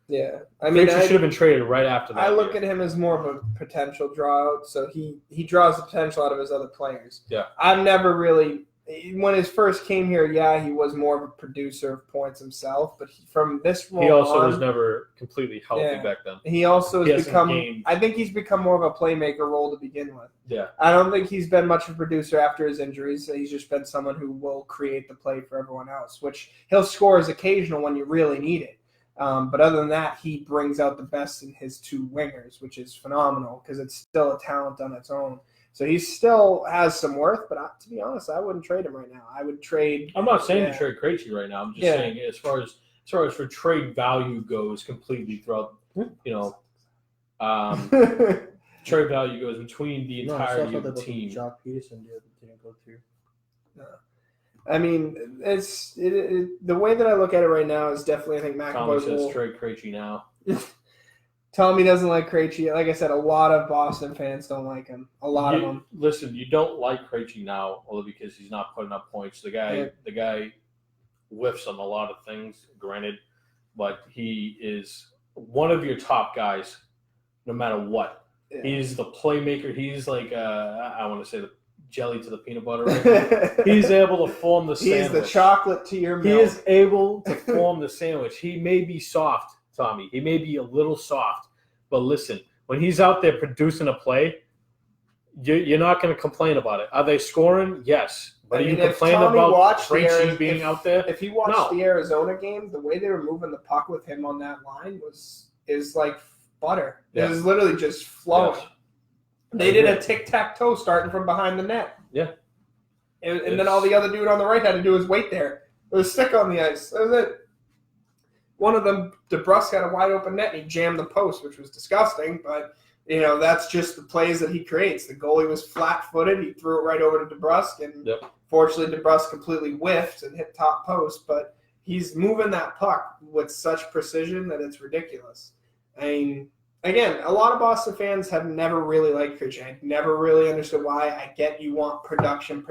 Speaker 2: Yeah,
Speaker 1: Krejci should have been traded right after that.
Speaker 2: I look at him as more of a potential draw out, so he draws the potential out of his other players.
Speaker 1: Yeah,
Speaker 2: I've never really. When he first came here, he was more of a producer of points himself. But from this role
Speaker 1: he also was never completely healthy back then.
Speaker 2: He also has become. I think he's become more of a playmaker role to begin with.
Speaker 1: Yeah.
Speaker 2: I don't think he's been much of a producer after his injuries. So he's just been someone who will create the play for everyone else, which he'll score as occasional when you really need it. But other than that, he brings out the best in his two wingers, which is phenomenal because it's still a talent on its own. So he still has some worth, but to be honest, I wouldn't trade him right now. I would trade.
Speaker 1: I'm not saying to trade Krejci right now. I'm just saying as far as for trade value goes, completely throughout, trade value goes between the entirety of the team.
Speaker 3: Jock Peterson didn't go through.
Speaker 2: No. It's the way that I look at it right now is definitely I think McAvoy
Speaker 1: says trade Krejci now.
Speaker 2: Tommy doesn't like Krejci. Like I said, a lot of Boston fans don't like him. A lot of them.
Speaker 1: Listen, you don't like Krejci now only because he's not putting up points. The guy whiffs on a lot of things, granted, but he is one of your top guys no matter what. Yeah. He's the playmaker. He's like, I want to say the jelly to the peanut butter right now. He's able to form the sandwich.
Speaker 2: He's the chocolate to your milk.
Speaker 1: He is able to form the sandwich. He may be soft, Tommy. He may be a little soft, but listen, when he's out there producing a play, you're not going to complain about it. Are they scoring? Yes. But are you complaining about Krejci being out there?
Speaker 2: If you watched the Arizona game, the way they were moving the puck with him on that line is like butter. Yeah. It was literally just flowing. Yes. They did a tic-tac-toe starting from behind the net.
Speaker 1: Yeah.
Speaker 2: And then all the other dude on the right had to do was wait there. It was stick on the ice. That was it. One of them, DeBrusque had a wide open net and he jammed the post, which was disgusting, but that's just the plays that he creates. The goalie was flat-footed. He threw it right over to DeBrusque, and fortunately DeBrusque completely whiffed and hit top post, but he's moving that puck with such precision that it's ridiculous. I mean, again, a lot of Boston fans have never really liked Krejci. I never really understood why. I get you want production,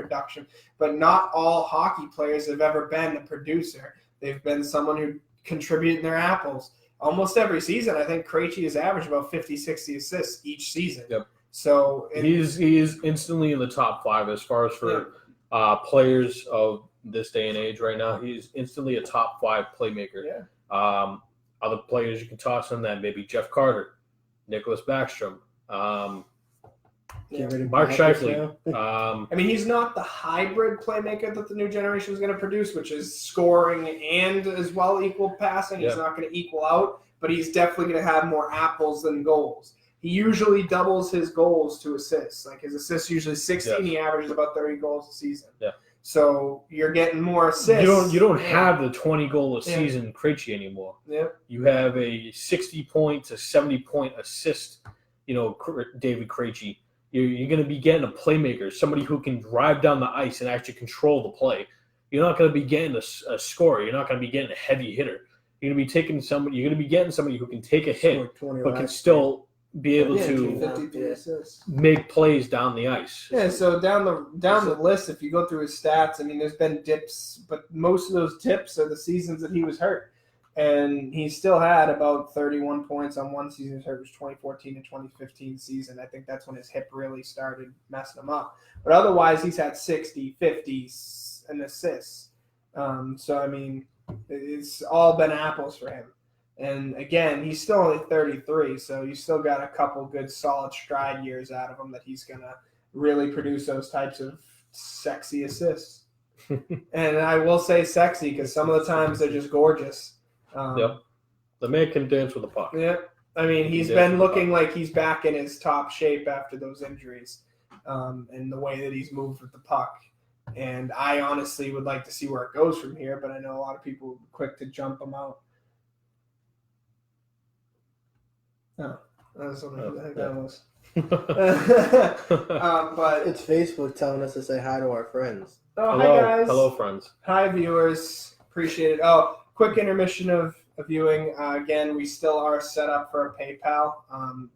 Speaker 2: but not all hockey players have ever been a producer. They've been someone who contribute in their apples. Almost every season, I think Krejci has averaged about 50, 60 assists each season.
Speaker 1: Yep.
Speaker 2: So
Speaker 1: he is instantly in the top 5 as far as for players of this day and age right now. He's instantly a top 5 playmaker.
Speaker 2: Yeah.
Speaker 1: Other players you can toss on that, maybe Jeff Carter, Nicholas Backstrom, Mark Scheifele.
Speaker 2: I mean, he's not the hybrid playmaker that the new generation is going to produce, which is scoring and as well equal passing. He's not going to equal out, but he's definitely going to have more apples than goals. He usually doubles his goals to assists. Like his assists usually 16. He averages about 30 goals a season.
Speaker 1: Yeah.
Speaker 2: So you're getting more assists.
Speaker 1: You don't have the 20 goal a season Krejci anymore.
Speaker 2: Yeah.
Speaker 1: You have a 60 point to 70 point assist. David Krejci. You're going to be getting a playmaker, somebody who can drive down the ice and actually control the play. You're not going to be getting a scorer. You're not going to be getting a heavy hitter. You're going to be getting somebody who can take a hit, but can still be able to make plays down the ice.
Speaker 2: Yeah, so down the list, if you go through his stats, I mean, there's been dips, but most of those dips are the seasons that he was hurt. And he still had about 31 points on one season. His hurt was 2014 and 2015 season. I think that's when his hip really started messing him up. But otherwise, he's had 60, 50, and assists. So, I mean, It's all been apples for him. And again, he's still only 33, so you still got a couple good solid stride years out of him that he's going to really produce those types of sexy assists. And I will say sexy because some of the times they're just gorgeous.
Speaker 1: Yep. The man can dance with a puck.
Speaker 2: Yeah. I mean, he's been looking like he's back in his top shape after those injuries, and the way that he's moved with the puck. And I honestly would like to see where it goes from here, but I know a lot of people are quick to jump him out. Oh, I was wondering who the heck that was. But
Speaker 3: it's Facebook telling us to say hi to our friends.
Speaker 2: Oh,
Speaker 1: hello,
Speaker 2: hi guys.
Speaker 1: Hello, friends.
Speaker 2: Hi, viewers. Appreciate it. Oh, quick intermission of viewing. Again, we still are set up for a PayPal.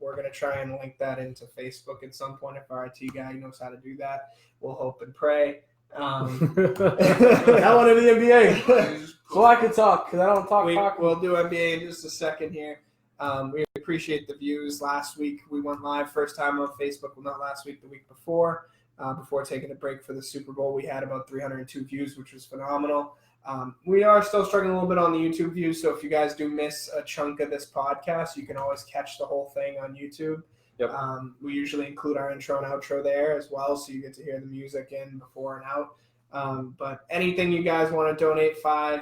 Speaker 2: We're going to try and link that into Facebook at some point if our IT guy knows how to do that. We'll hope and pray.
Speaker 3: I want to be NBA, so I can talk because I don't talk.
Speaker 2: We'll do NBA in just a second here. We appreciate the views. Last week we went live first time on Facebook. Well, not last week, the week before. Before taking a break for the Super Bowl, we had about 302 views, which was phenomenal. We are still struggling a little bit on the YouTube views, so if you guys do miss a chunk of this podcast, you can always catch the whole thing on YouTube.
Speaker 1: Yep.
Speaker 2: We usually include our intro and outro there as well, so you get to hear the music in before and out. But anything you guys want to donate, a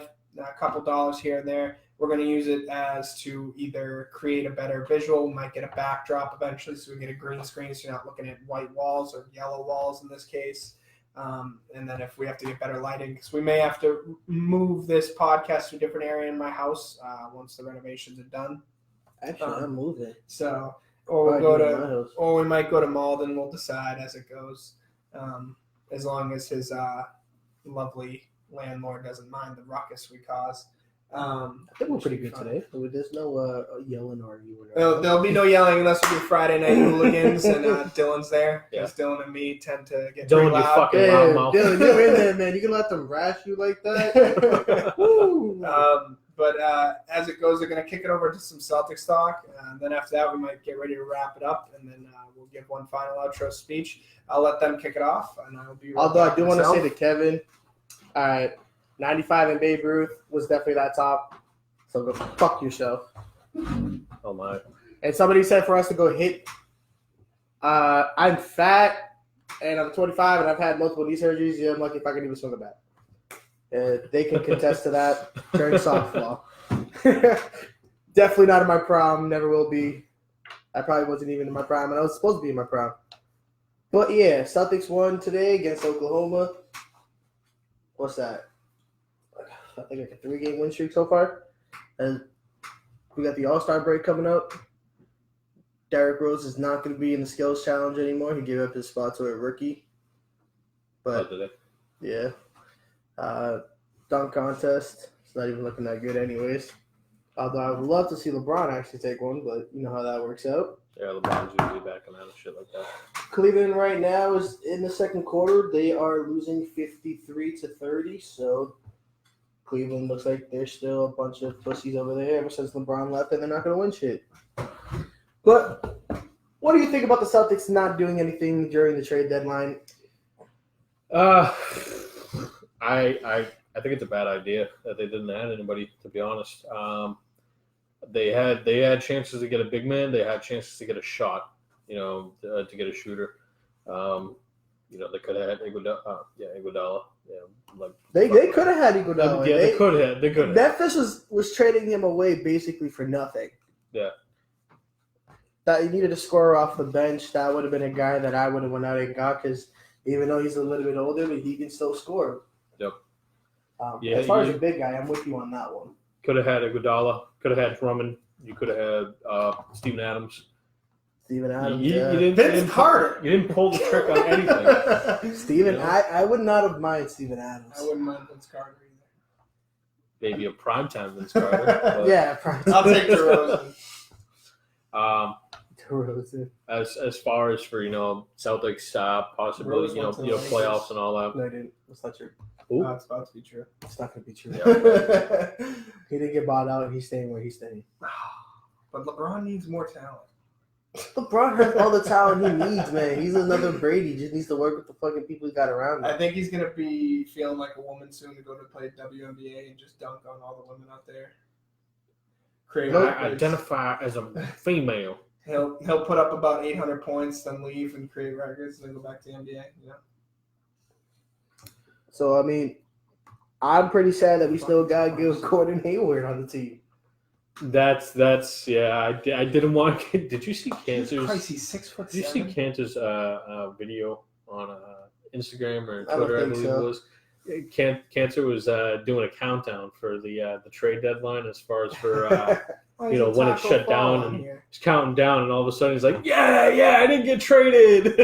Speaker 2: couple dollars here and there, we're going to use it as to either create a better visual. We might get a backdrop eventually, so we get a green screen, so you're not looking at white walls or yellow walls in this case. And then if we have to get better lighting, because we may have to move this podcast to a different area in my house once the renovations are done.
Speaker 3: Actually, I'm moving.
Speaker 2: So, or we might go to Malden. We'll decide as it goes, as long as his lovely landlord doesn't mind the ruckus we cause.
Speaker 3: I think we're pretty good today. There's no yelling or arguing.
Speaker 2: There'll be no yelling unless we do Friday Night Hooligans and Dylan's there. Because Dylan and me tend to get pretty loud.
Speaker 1: Fucking loud.
Speaker 3: Dylan, you're in there, man. You can let them rash you like that.
Speaker 2: But as it goes, they're going to kick it over to some Celtics talk. And then after that, we might get ready to wrap it up. And then we'll give one final outro speech. I'll let them kick it off. And I'll be right
Speaker 3: Although
Speaker 2: back
Speaker 3: I do want to
Speaker 2: myself.
Speaker 3: say to Kevin, all right, 95 and Babe Ruth was definitely that top. So go fuck yourself.
Speaker 1: Oh, my.
Speaker 3: And somebody said for us to go hit. I'm fat, and I'm 25, and I've had multiple knee surgeries. Yeah, I'm lucky if I can even swing a bat. They can contest to that during softball. Definitely not in my prime. Never will be. I probably wasn't even in my prime, and I was supposed to be in my prime. But yeah, Celtics won today against Oklahoma. What's that? I think like a 3-game win streak so far. And we got the All-Star break coming up. Derrick Rose is not going to be in the skills challenge anymore. He gave up his spot to a rookie. But yeah. Dunk contest. It's not even looking that good anyways. Although I would love to see LeBron actually take one, but you know how that works out.
Speaker 1: Yeah, LeBron's usually backing out of shit like that.
Speaker 3: Cleveland right now is in the second quarter. They are losing 53-30, so Cleveland looks like they're still a bunch of pussies over there ever since LeBron left, and they're not going to win shit. But what do you think about the Celtics not doing anything during the trade deadline?
Speaker 1: I think it's a bad idea that they didn't add anybody, to be honest. They had chances to get a big man. They had chances to get a shot, to get a shooter. They could have had Iguodala. Yeah,
Speaker 3: they could have had Iguodala.
Speaker 1: Yeah, they could have.
Speaker 3: Memphis was trading him away basically for nothing.
Speaker 1: Yeah.
Speaker 3: That you needed a scorer off the bench. That would have been a guy that I would have went out and got because even though he's a little bit older, but he can still score.
Speaker 1: Yep.
Speaker 3: As far as a big guy, I'm with you on that one.
Speaker 1: Could have had Iguodala. Could have had Drummond. You could have had Steven Adams.
Speaker 3: Steven Adams.
Speaker 1: You didn't pull the trick on anything.
Speaker 3: Steven, I would not have minded Steven Adams.
Speaker 2: I wouldn't mind Vince Carter either.
Speaker 1: Maybe a primetime Vince Carter.
Speaker 3: Yeah, primetime.
Speaker 2: I'll take DeRozan.
Speaker 3: DeRozan.
Speaker 1: As far as for Celtics possibly playoffs and all that.
Speaker 3: No, I didn't. That's not true.
Speaker 2: It's about to be true.
Speaker 3: It's not going to be true.
Speaker 1: Yeah.
Speaker 3: He didn't get bought out, and he's staying where he's staying.
Speaker 2: But LeBron needs more talent.
Speaker 3: LeBron has all the talent he needs, man. He's another Brady. He just needs to work with the fucking people he got around him.
Speaker 2: I think he's gonna be feeling like a woman soon to go to play WNBA and just dunk on all the women out there.
Speaker 1: I identify as a female.
Speaker 2: He'll put up about 800 points, then leave and create records, and then go back to the NBA. You know.
Speaker 3: So I mean, I'm pretty sad that we still got Gil Gordon Hayward on the team.
Speaker 1: That's yeah. I didn't want to. Did you see Cancer's?
Speaker 2: Christ, he's 6'7".
Speaker 1: Did you see Cancer's video on Instagram or Twitter? I believe it was. Cancer was doing a countdown for the trade deadline as far as for when it shut down, and he's counting down, and all of a sudden he's like, yeah, I didn't get traded.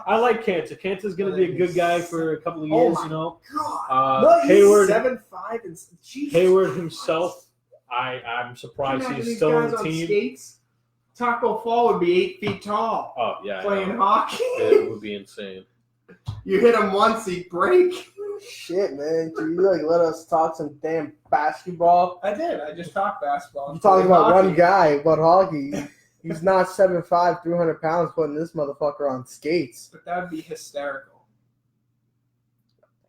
Speaker 1: I like Cancer. Cancer's gonna be a good guy for a couple of years, Hayward
Speaker 2: 7'5" and
Speaker 1: Hayward himself, I'm surprised he's still on the team.
Speaker 2: Skates? Taco Fall would be 8 feet tall.
Speaker 1: Oh yeah,
Speaker 2: playing hockey.
Speaker 1: It would be insane.
Speaker 2: You hit him once, he'd break.
Speaker 3: Shit, man. Can you let us talk some damn basketball?
Speaker 2: I did. I just talked basketball.
Speaker 3: You're talking about hockey. One guy about hockey. He's not 7'5", 300 pounds putting this motherfucker on skates.
Speaker 2: But that would be hysterical.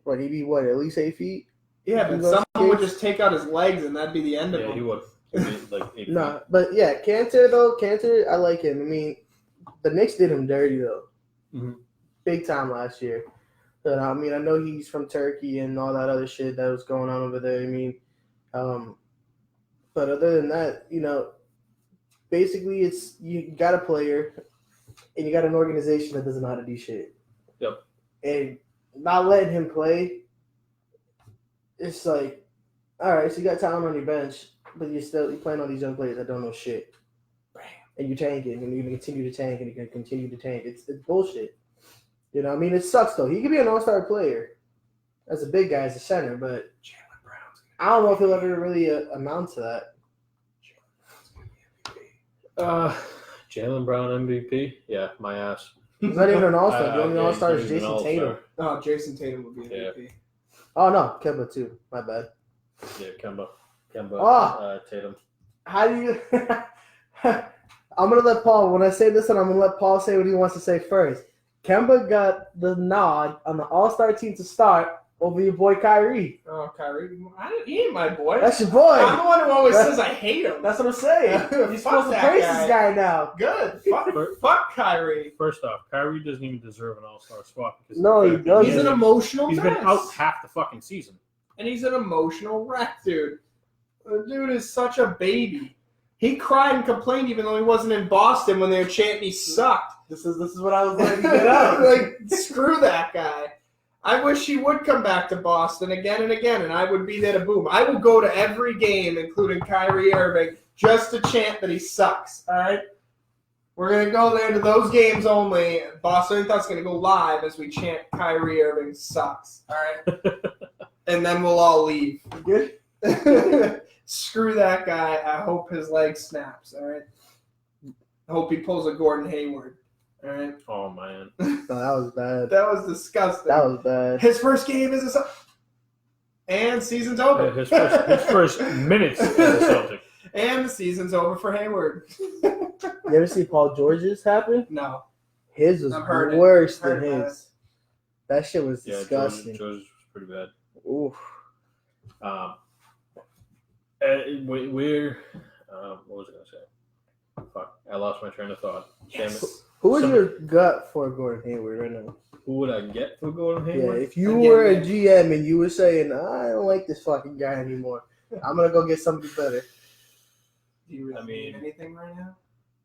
Speaker 3: What, he'd be at least 8 feet?
Speaker 2: Yeah, but someone would just take out his legs and that'd be the end of him.
Speaker 1: Yeah, he would. Like 8 feet.
Speaker 3: No, but yeah, Cantor, I like him. I mean, the Knicks did him dirty, though.
Speaker 1: Mm-hmm.
Speaker 3: Big time last year. But, I mean, I know he's from Turkey and all that other shit that was going on over there. I mean, but other than that, basically it's you got a player and you got an organization that doesn't know how to do shit.
Speaker 1: Yep.
Speaker 3: And not letting him play, it's like, all right, so you got talent on your bench, but you're playing on these young players that don't know shit. And you're tanking, and you're going to continue to tank, and you're going to continue to tank. It's bullshit. I mean, it sucks, though. He could be an all-star player as a big guy, as a center, but I don't know if he'll ever really amount to that.
Speaker 1: Jaylen Brown MVP? Yeah, my ass.
Speaker 3: He's not even an all-star. The only all-star is Jason
Speaker 1: all-star.
Speaker 3: Tatum.
Speaker 2: Oh, Jason Tatum would be MVP.
Speaker 1: Yeah.
Speaker 3: Oh, no, Kemba, too. My bad.
Speaker 1: Yeah, Kemba, Tatum.
Speaker 3: How do you... I'm going to let Paul, when I say this, and I'm going to let Paul say what he wants to say first. Kemba got the nod on the All-Star team to start over your boy Kyrie.
Speaker 2: Oh, Kyrie. He ain't my boy.
Speaker 3: That's your boy.
Speaker 2: I'm the one who always says I hate him.
Speaker 3: That's what I'm saying. You're supposed to praise this guy now.
Speaker 2: Good. Fuck Kyrie.
Speaker 1: First off, Kyrie doesn't even deserve an all-star spot. Because
Speaker 3: no, he doesn't.
Speaker 2: He's an emotional
Speaker 1: He's
Speaker 2: mess.
Speaker 1: been out half the fucking season. And
Speaker 2: he's an emotional wreck, dude. The dude is such a baby. He cried and complained even though he wasn't in Boston when they were chanting he sucked.
Speaker 3: This is what I was letting you get out.
Speaker 2: Like, screw that guy. I wish he would come back to Boston again and again, and I would be there to boom. I will go to every game, including Kyrie Irving, just to chant that he sucks, all right? We're going to go there to those games only. BostonianThoughts going to go live as we chant Kyrie Irving sucks, all right? And then we'll all leave. Good? Screw that guy. I hope his leg snaps, all right? I hope he pulls a Gordon Hayward. All right.
Speaker 1: Oh, man.
Speaker 3: No, that was bad.
Speaker 2: That was disgusting.
Speaker 3: That was bad.
Speaker 2: His first game is and season's over.
Speaker 1: His first minutes as a Celtic.
Speaker 2: And the season's over for Hayward.
Speaker 3: You ever see Paul George's happen?
Speaker 2: No.
Speaker 3: His was worse than his. That shit was disgusting.
Speaker 1: George was pretty bad.
Speaker 3: Oof.
Speaker 1: What was I going to say? Fuck, I lost my train of thought.
Speaker 2: Yes.
Speaker 1: Damn it.
Speaker 3: Who would your gut for Gordon Hayward right now?
Speaker 1: Who would I get for Gordon Hayward?
Speaker 3: Yeah, if you were a GM and you were saying, I don't like this fucking guy anymore, I'm going to go get somebody better.
Speaker 2: Do you really need anything right now?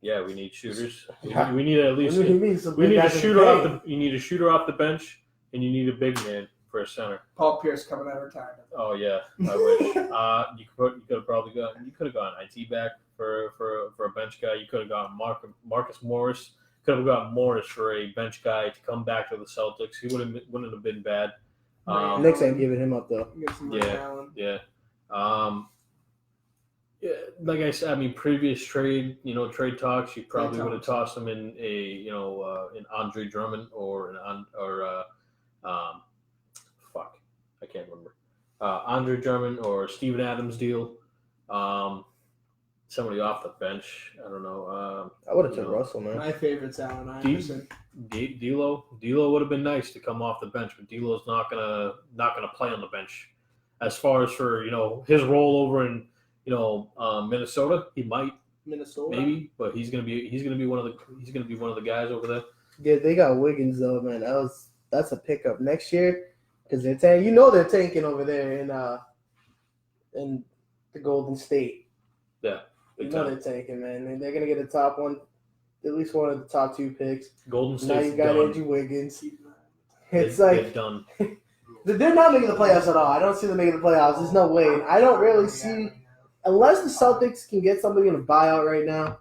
Speaker 1: Yeah, we need shooters. We need at least.
Speaker 3: We need
Speaker 1: a shooter off the. You need a shooter off the bench, and you need a big man for a center.
Speaker 2: Paul Pierce coming out of retirement.
Speaker 1: Oh yeah, I wish. You could have probably gone. You could have gone IT back for a bench guy. You could have gone Marcus Morris. Could have gotten Morris for a bench guy to come back to the Celtics. He wouldn't have been bad.
Speaker 3: Knicks ain't giving him up though.
Speaker 1: Yeah. Yeah, like I said, I mean, previous trade talks, you probably would have tossed him in an Andre Drummond or I can't remember. Andre Drummond or Steven Adams deal. somebody off the bench. I don't know.
Speaker 3: I would have took Russell, man.
Speaker 2: My favorite's Allen Iverson.
Speaker 1: D'Lo would have been nice to come off the bench, but D'Lo's not gonna play on the bench. As far as for his role over in Minnesota, he might maybe, but he's gonna be one of the guys over there.
Speaker 3: Yeah, they got Wiggins though, man. That's a pickup next year because they're they're tanking over there in the Golden State.
Speaker 1: Yeah,
Speaker 3: they're tanking, man. They're gonna get a top one, at least one of the top 2 picks.
Speaker 1: Golden State.
Speaker 3: Now you got Andrew Wiggins. It's
Speaker 1: they're done.
Speaker 3: They're not making the playoffs at all. I don't see them making the playoffs. There's no way. And I don't really see, unless the Celtics can get somebody in a buyout right now.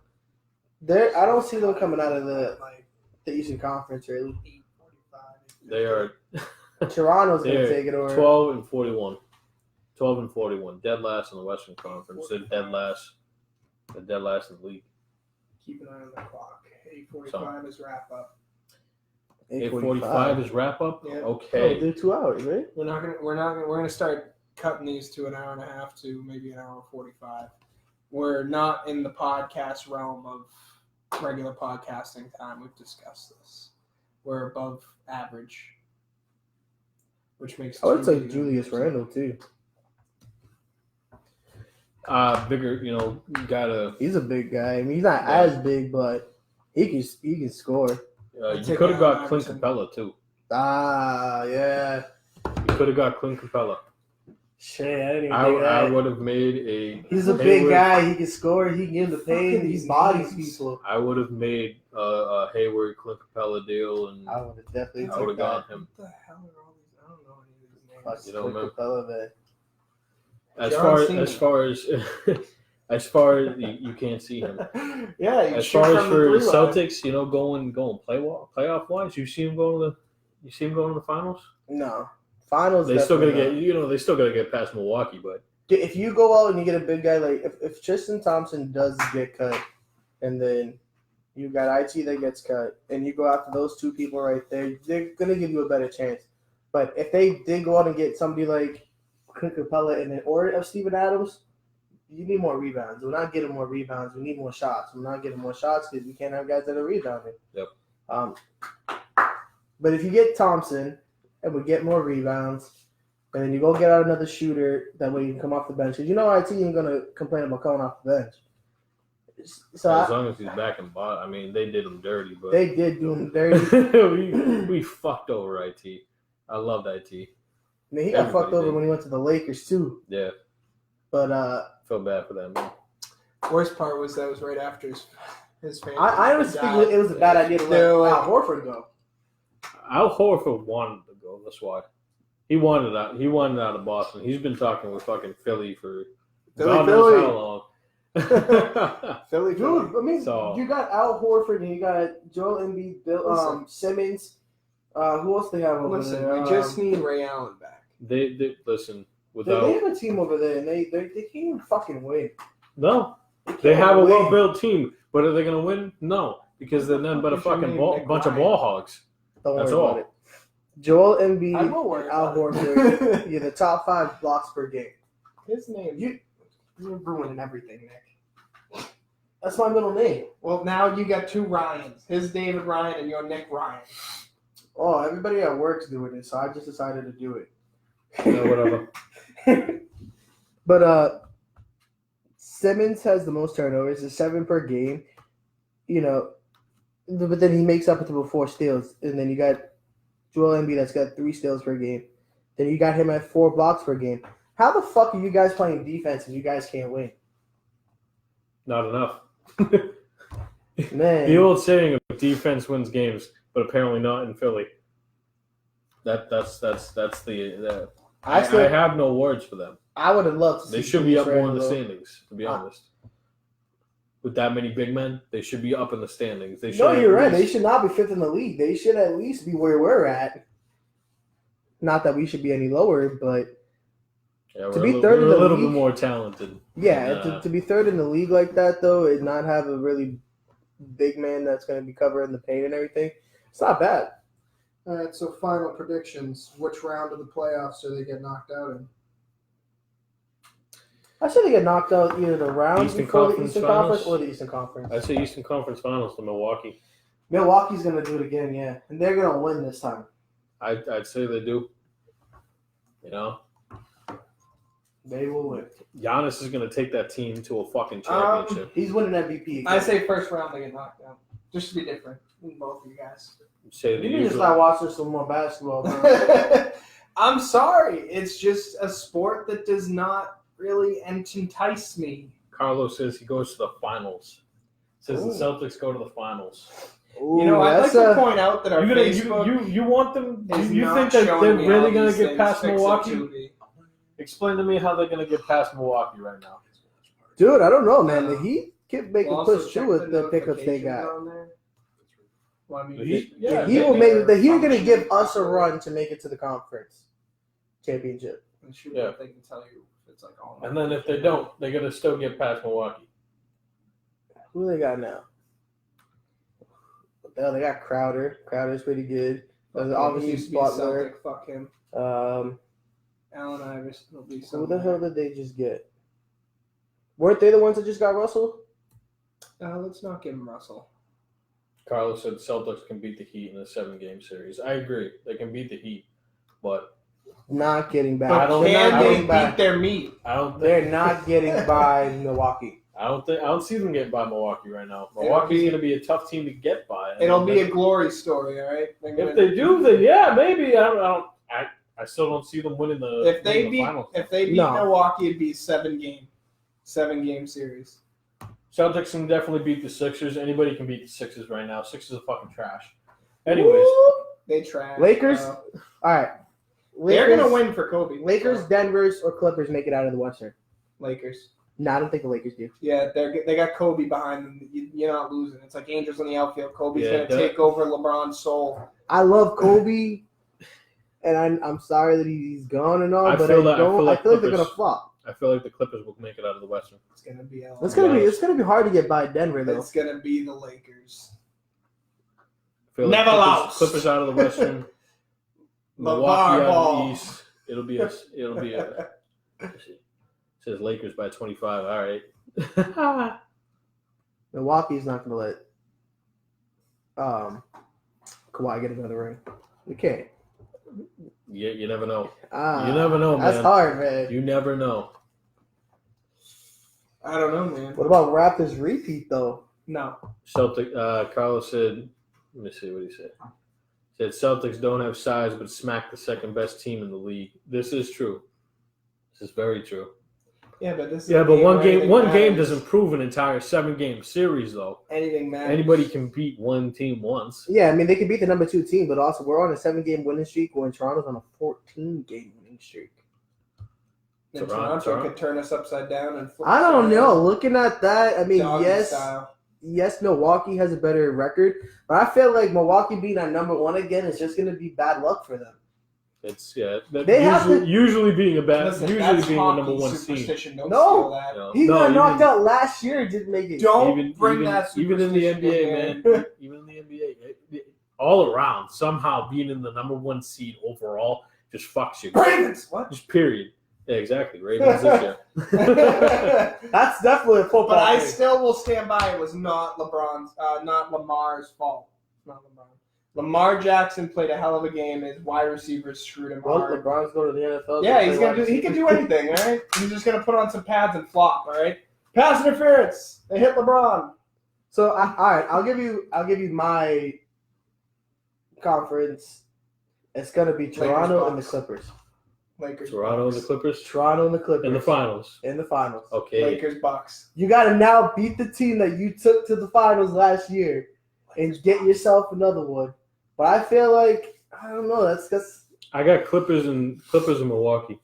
Speaker 3: I don't see them coming out of the Eastern Conference really.
Speaker 1: They are.
Speaker 3: Toronto's gonna take it over.
Speaker 1: 12-41. 12-41. Dead last in the Western Conference. They're dead last. They're dead last in the league.
Speaker 2: Keep an eye on the clock. 8:45 is wrap up.
Speaker 1: 8:45 is wrap up.
Speaker 2: Yeah.
Speaker 1: Okay.
Speaker 3: Do 2 hours, right?
Speaker 2: We're gonna start cutting these to an hour and a half to maybe an hour 45. We're not in the podcast realm of regular podcasting time. We've discussed this. We're above average, which makes.
Speaker 3: I would say Julius Randle too.
Speaker 1: Bigger, gotta.
Speaker 3: He's a big guy. I mean, he's not as big, but he can score.
Speaker 1: You could have got Clint Capella too.
Speaker 3: Yeah.
Speaker 1: You could have got Clint Capella.
Speaker 3: Shit, I didn't even think that.
Speaker 1: I would have made a.
Speaker 3: He's a big guy. He can score. He can give the pain. He's bodies people.
Speaker 1: I would have made a Hayward Clint Capella deal, and
Speaker 3: I would have definitely.
Speaker 1: I would have got him.
Speaker 2: What the hell are all these? I don't know any of these names.
Speaker 1: You know,
Speaker 3: Clint Capella, man.
Speaker 1: As far as you can't see him.
Speaker 3: Yeah.
Speaker 1: As far as for the Celtics, going playoff wise, you see him going to the finals.
Speaker 3: No, finals.
Speaker 1: They still gotta get past Milwaukee, but
Speaker 3: if you go out and you get a big guy like if Tristan Thompson does get cut, and then you got IT that gets cut, and you go after those 2 people right there, they're gonna give you a better chance. But if they did go out and get somebody like Clint Capella or Steven Adams, you need more rebounds. We're not getting more rebounds. We need more shots. We're not getting more shots because we can't have guys that are rebounding.
Speaker 1: Yep.
Speaker 3: But if you get Thompson and we get more rebounds, and then you go get out another shooter, that way you can come off the bench. Because IT ain't going to complain about coming off the bench. So
Speaker 1: as long as he's back in bot, I mean, they did him dirty. But
Speaker 3: they did do him dirty.
Speaker 1: we fucked over IT. I loved IT.
Speaker 3: I mean, he got fucked over when he went to the Lakers, too.
Speaker 1: Yeah.
Speaker 3: But
Speaker 1: feel bad for them.
Speaker 2: Worst part was that was right after his family.
Speaker 3: I honestly think it was a bad idea to let Al Horford go.
Speaker 1: Al Horford wanted to go. That's why he wanted out. He wanted out of Boston. He's been talking with fucking Philly for God knows how long.
Speaker 2: Philly.
Speaker 3: Dude, I mean, you got Al Horford and you got Joel Embiid, Simmons. Who else they have over there?
Speaker 2: We just need Ray Allen back.
Speaker 1: They listen.
Speaker 3: They have a team over there, and they can't even fucking win.
Speaker 1: No, they have a well-built team, but are they going to win? No, because they're nothing but a fucking bunch of ball hogs. That's all.
Speaker 3: It. Joel Embiid and Al Horford, you're the top 5 blocks per game.
Speaker 2: His name, you're ruining everything, Nick.
Speaker 3: That's my middle name.
Speaker 2: Well, now you got 2 Ryans. His David Ryan and your Nick Ryan.
Speaker 3: Oh, everybody at work's doing it, so I just decided to do it.
Speaker 1: Yeah, whatever.
Speaker 3: But Simmons has the most turnovers. It's 7 per game. But then he makes up with 4 steals. And then you got Joel Embiid that's got 3 steals per game. Then you got him at 4 blocks per game. How the fuck are you guys playing defense and you guys can't win?
Speaker 1: Not enough.
Speaker 3: Man.
Speaker 1: The old saying of defense wins games, but apparently not in Philly. That's the I have no words for them.
Speaker 3: I would have loved to see.
Speaker 1: They should be up more in the standings, to be honest. With that many big men, they should be up in the standings.
Speaker 3: No, you're right. They should not be 5th in the league. They should at least be where we're at. Not that we should be any lower, but
Speaker 1: to
Speaker 3: be 3rd in the league,
Speaker 1: a little bit more talented.
Speaker 3: Yeah, to be 3rd in the league like that, though, and not have a really big man that's going to be covering the paint and everything, it's not bad.
Speaker 2: All right, so final predictions. Which round of the playoffs do they get knocked out in?
Speaker 3: I said they get knocked out either the round
Speaker 1: Eastern
Speaker 3: before the
Speaker 1: Conference
Speaker 3: Eastern
Speaker 1: Finals?
Speaker 3: Conference or the Eastern Conference.
Speaker 1: I'd say Eastern Conference Finals to Milwaukee.
Speaker 3: Milwaukee's going to do it again, yeah. And they're going to win this time.
Speaker 1: I'd say they do. You know?
Speaker 3: They will win.
Speaker 1: Giannis is going to take that team to a fucking championship.
Speaker 3: He's winning MVP again.
Speaker 2: I say first round they get knocked out. Just to be different in both of you guys.
Speaker 1: Say
Speaker 3: You
Speaker 1: the
Speaker 3: need to
Speaker 1: usual.
Speaker 3: start watching some more basketball, bro.
Speaker 2: I'm sorry. It's just a sport that does not really entice me.
Speaker 1: Carlos says he goes to the finals. Says the Celtics go to the finals.
Speaker 3: Ooh,
Speaker 2: You know, I'd like
Speaker 3: that's
Speaker 2: to
Speaker 3: a-
Speaker 2: point out that our Facebook
Speaker 1: You want them?
Speaker 2: is
Speaker 1: You
Speaker 2: not
Speaker 1: think that
Speaker 2: showing
Speaker 1: they're
Speaker 2: me
Speaker 1: really
Speaker 2: all
Speaker 1: going
Speaker 2: these
Speaker 1: to get
Speaker 2: things.
Speaker 1: past
Speaker 2: Fix it,
Speaker 1: Milwaukee?
Speaker 2: Tubi.
Speaker 1: Explain to me how they're going to get past Milwaukee right now.
Speaker 3: Dude, I don't know, man. The Heat can make
Speaker 2: We'll
Speaker 3: a
Speaker 2: also
Speaker 3: push
Speaker 2: check
Speaker 3: too with the pickups they
Speaker 2: notifications
Speaker 3: got.
Speaker 2: on there. Well, I mean,
Speaker 1: The Heat?
Speaker 2: they-
Speaker 1: Yeah,
Speaker 3: The Heat will
Speaker 2: maybe
Speaker 3: make. The Heat are
Speaker 2: they're
Speaker 3: going to give us a
Speaker 2: functioning
Speaker 3: run to make it to the conference championship.
Speaker 2: properly. Shoot,
Speaker 1: Yeah.
Speaker 2: They can tell you if it's like all.
Speaker 1: And then if they don't, they're going to still get past Milwaukee.
Speaker 3: Who they got now? Well, they got Crowder. Crowder's pretty good. There's
Speaker 2: He
Speaker 3: obviously
Speaker 2: used to be a
Speaker 3: Butler.
Speaker 2: Celtic, fuck him. Allen Iverson will be
Speaker 3: Who
Speaker 2: something.
Speaker 3: the hell did they just get? Weren't they the ones that just got Russell?
Speaker 2: Let's not give him Russell.
Speaker 1: Carlos said Celtics can beat the Heat in a 7-game series. I agree. They can beat the Heat. But
Speaker 3: Not getting back.
Speaker 2: But
Speaker 1: don't-
Speaker 3: They're
Speaker 2: can
Speaker 3: not
Speaker 2: they
Speaker 3: getting
Speaker 2: beat
Speaker 3: back.
Speaker 2: their meat?
Speaker 1: I don't think
Speaker 3: They're not getting by Milwaukee.
Speaker 1: I don't see them getting by Milwaukee right now. Milwaukee's going to be a tough team to get by.
Speaker 2: It'll be a glory story, all right?
Speaker 1: If they do, then yeah, maybe. I still don't see them winning the.
Speaker 2: If they
Speaker 1: winning the finals.
Speaker 2: beat
Speaker 3: No.
Speaker 2: Milwaukee, it'd be a 7-game series.
Speaker 1: Celtics can definitely beat the Sixers. Anybody can beat the Sixers right now. Sixers are fucking trash. Anyways,
Speaker 3: Woo!
Speaker 2: They trash.
Speaker 3: Lakers? All right.
Speaker 2: They're gonna win for Kobe.
Speaker 3: Lakers, Denver's, or Clippers make it out of the Western.
Speaker 2: Lakers.
Speaker 3: No, I don't think the Lakers do.
Speaker 2: Yeah, they got Kobe behind them. You're not losing. It's like angels in the outfield. Kobe's
Speaker 1: Yeah,
Speaker 2: gonna
Speaker 1: that-
Speaker 2: take over LeBron's soul.
Speaker 3: I love Kobe, and I'm sorry that he's gone and all,
Speaker 1: I
Speaker 3: but
Speaker 1: feel
Speaker 3: I
Speaker 1: that- I
Speaker 3: don't.
Speaker 1: feel
Speaker 3: I
Speaker 1: like
Speaker 3: feel like they're
Speaker 1: Clippers-
Speaker 3: gonna flop.
Speaker 1: I feel like the Clippers will make it out of the Western.
Speaker 2: It's gonna be
Speaker 3: It's gonna be hard to get by Denver though.
Speaker 2: It's gonna be the Lakers.
Speaker 1: I feel
Speaker 2: Never
Speaker 1: Clippers,
Speaker 2: lost.
Speaker 1: Clippers out of the Western. Milwaukee out of the East. It'll be a. It says Lakers by 25. All right.
Speaker 3: Milwaukee's not gonna let Kawhi get another ring. We can't.
Speaker 1: You never know.
Speaker 3: Ah,
Speaker 1: You never know, man.
Speaker 3: That's hard, man.
Speaker 1: You never know.
Speaker 2: I don't know, man.
Speaker 3: What about Raptors repeat though?
Speaker 2: No.
Speaker 1: Celtic. Carlos said. Let me see what he said. Said Celtics don't have size, but smack the second best team in the league. This is true. This is very true.
Speaker 2: Yeah, but this. Is
Speaker 1: Yeah,
Speaker 2: a
Speaker 1: but one
Speaker 2: where
Speaker 1: game
Speaker 2: anything
Speaker 1: doesn't prove an entire 7-game series, though.
Speaker 2: Anything matters.
Speaker 1: Anybody can beat one team once.
Speaker 3: Yeah, I mean they can beat the number 2 team, but also we're on a 7-game winning streak when Toronto's on a 14-game winning streak.
Speaker 2: And
Speaker 1: Toronto.
Speaker 2: Toronto could turn us upside down and flip.
Speaker 3: I don't know. Looking at that, I mean,
Speaker 2: Doggy
Speaker 3: yes,
Speaker 2: style.
Speaker 3: Milwaukee has a better record, but I feel like Milwaukee being at number 1 again is just going to be bad luck for them.
Speaker 1: It's
Speaker 3: They have
Speaker 1: usually being a bad,
Speaker 2: Listen,
Speaker 1: usually
Speaker 2: that's
Speaker 1: being a
Speaker 2: hockey
Speaker 1: number 1 team.
Speaker 2: superstition. Don't
Speaker 3: No.
Speaker 2: steal that.
Speaker 1: You know?
Speaker 3: He
Speaker 1: No,
Speaker 3: got
Speaker 1: even-
Speaker 3: knocked out last year. Didn't make it.
Speaker 2: Don't bring that
Speaker 1: even in the
Speaker 2: superstition
Speaker 1: NBA,
Speaker 2: in
Speaker 1: man. Even in the NBA, all around somehow being in the number 1 seed overall just fucks you.
Speaker 2: Ravens. What?
Speaker 1: Just period. Yeah, exactly. Ravens this year.
Speaker 3: That's definitely a football.
Speaker 2: But I
Speaker 3: thing.
Speaker 2: still will stand by. It was not not Lamar's fault. It's not Lamar. Lamar Jackson played a hell of a game. His wide receivers screwed him
Speaker 3: Well,
Speaker 2: hard.
Speaker 3: LeBron's going to the NFL.
Speaker 2: Yeah, he's gonna do. He can do anything. All right. He's just gonna put on some pads and flop. All right. Pass interference. They hit LeBron.
Speaker 3: So, all right, I'll give you my conference. It's gonna be Toronto and the
Speaker 2: Bucks.
Speaker 3: Clippers.
Speaker 2: Lakers.
Speaker 1: Toronto and the
Speaker 2: Bucks.
Speaker 1: Clippers
Speaker 3: Toronto and the Clippers
Speaker 1: in the finals.
Speaker 3: In the finals.
Speaker 1: Okay.
Speaker 2: Lakers Bucks.
Speaker 3: You got to now beat the team that you took to the finals last year and get yourself another one. But I feel like I don't know. That's
Speaker 1: I got Clippers and Milwaukee.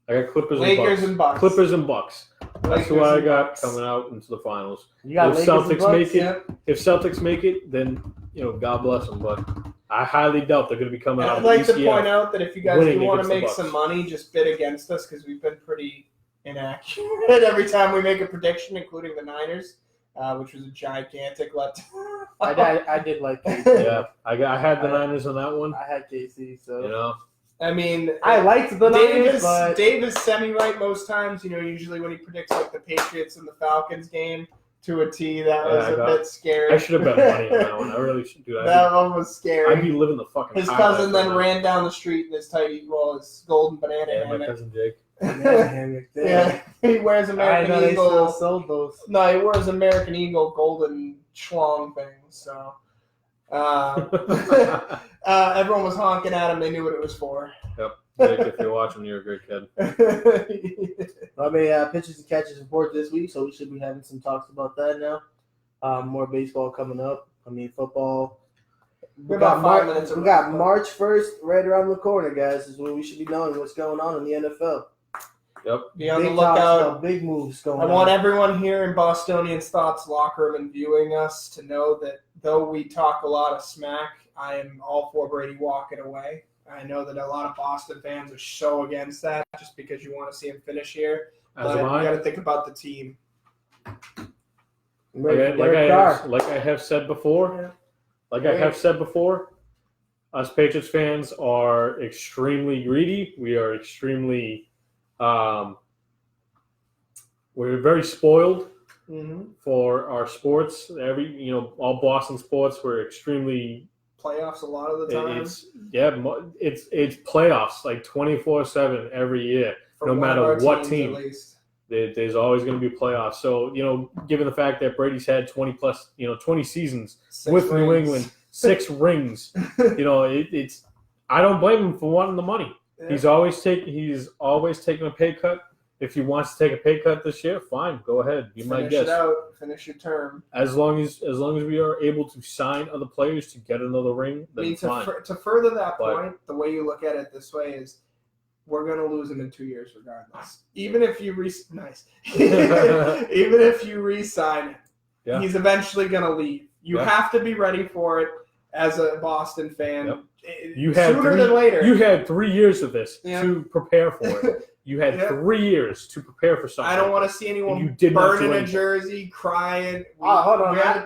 Speaker 1: I got Clippers
Speaker 2: Lakers
Speaker 1: and
Speaker 2: and
Speaker 1: Bucks.
Speaker 2: Bucks.
Speaker 1: Clippers and Bucks. That's
Speaker 2: Lakers
Speaker 1: who I
Speaker 2: and
Speaker 1: got
Speaker 2: Bucks.
Speaker 1: coming out into the finals.
Speaker 3: you got
Speaker 1: If
Speaker 3: Lakers and
Speaker 1: Celtics
Speaker 3: Bucks?
Speaker 1: make it,
Speaker 2: Yep.
Speaker 1: if Celtics make it, then God bless them. But I highly doubt they're going to be coming
Speaker 2: And
Speaker 1: out.
Speaker 2: I'd like to
Speaker 1: ECF.
Speaker 2: point out that if you guys
Speaker 1: winning
Speaker 2: do want to
Speaker 1: against the
Speaker 2: make
Speaker 1: Bucks.
Speaker 2: some money, just bid against us because we've been pretty inaccurate every time we make a prediction, including the Niners, which was a gigantic letdown.
Speaker 3: I did like KC.
Speaker 1: Yeah, I had the Niners on that one.
Speaker 3: I had KC, so
Speaker 1: You know,
Speaker 2: I mean,
Speaker 3: I liked the Niners, but
Speaker 2: Dave is semi-right most times. Usually when he predicts like the Patriots and the Falcons game to a T, that was a bit scary.
Speaker 1: I should have bet money on that one. I really should do that.
Speaker 2: That one was scary.
Speaker 1: I'd be living the fucking.
Speaker 2: His cousin then ran down the street in his his golden banana hammock.
Speaker 1: My cousin Jake.
Speaker 2: Yeah, he wears American Eagle.
Speaker 3: They still sold those.
Speaker 2: No, he wears American Eagle golden schlong things. So everyone was honking at him. They knew what it was for.
Speaker 1: Yep. Jake, if you're watching, you're a great kid.
Speaker 3: I mean, pitches and catches report this week, so we should be having some talks about that now. More baseball coming up. I mean, football. We got 5 minutes. We got March 1st right around the corner, guys. Is when we should be knowing what's going on in the NFL.
Speaker 1: Yep.
Speaker 2: Be on the lookout.
Speaker 3: Big moves going on.
Speaker 2: I want everyone here in Bostonian's Thoughts locker room and viewing us to know that though we talk a lot of smack, I am all for Brady walking away. I know that a lot of Boston fans are so against that just because you want to see him finish here. But you got to think about the team.
Speaker 1: Like I have said before, us Patriots fans are extremely greedy. We are extremely, we're very spoiled for our sports. All Boston sports, we're extremely
Speaker 2: playoffs a lot of the time.
Speaker 1: It's playoffs like 24/7 every year, no matter what team. There's always going to be playoffs. So, given the fact that Brady's had 20 seasons with New England, 6 rings, it's I don't blame him for wanting the money. Yeah. He's always taking a pay cut. If he wants to take a pay cut this year, fine, go ahead. Be my guest.
Speaker 2: Finish your term.
Speaker 1: As long as we are able to sign other players to get another ring, then fine.
Speaker 2: To further that point, the way you look at it this way is, we're going to lose him in 2 years regardless. Even if you even if you re-sign him, he's eventually going to leave. You have to be ready for it as a Boston fan. Yep. Sooner than later.
Speaker 1: You had 3 years of this to prepare for it. You had 3 years to prepare for something.
Speaker 2: I don't want to see anyone burning a jersey, crying.
Speaker 3: Hold on. I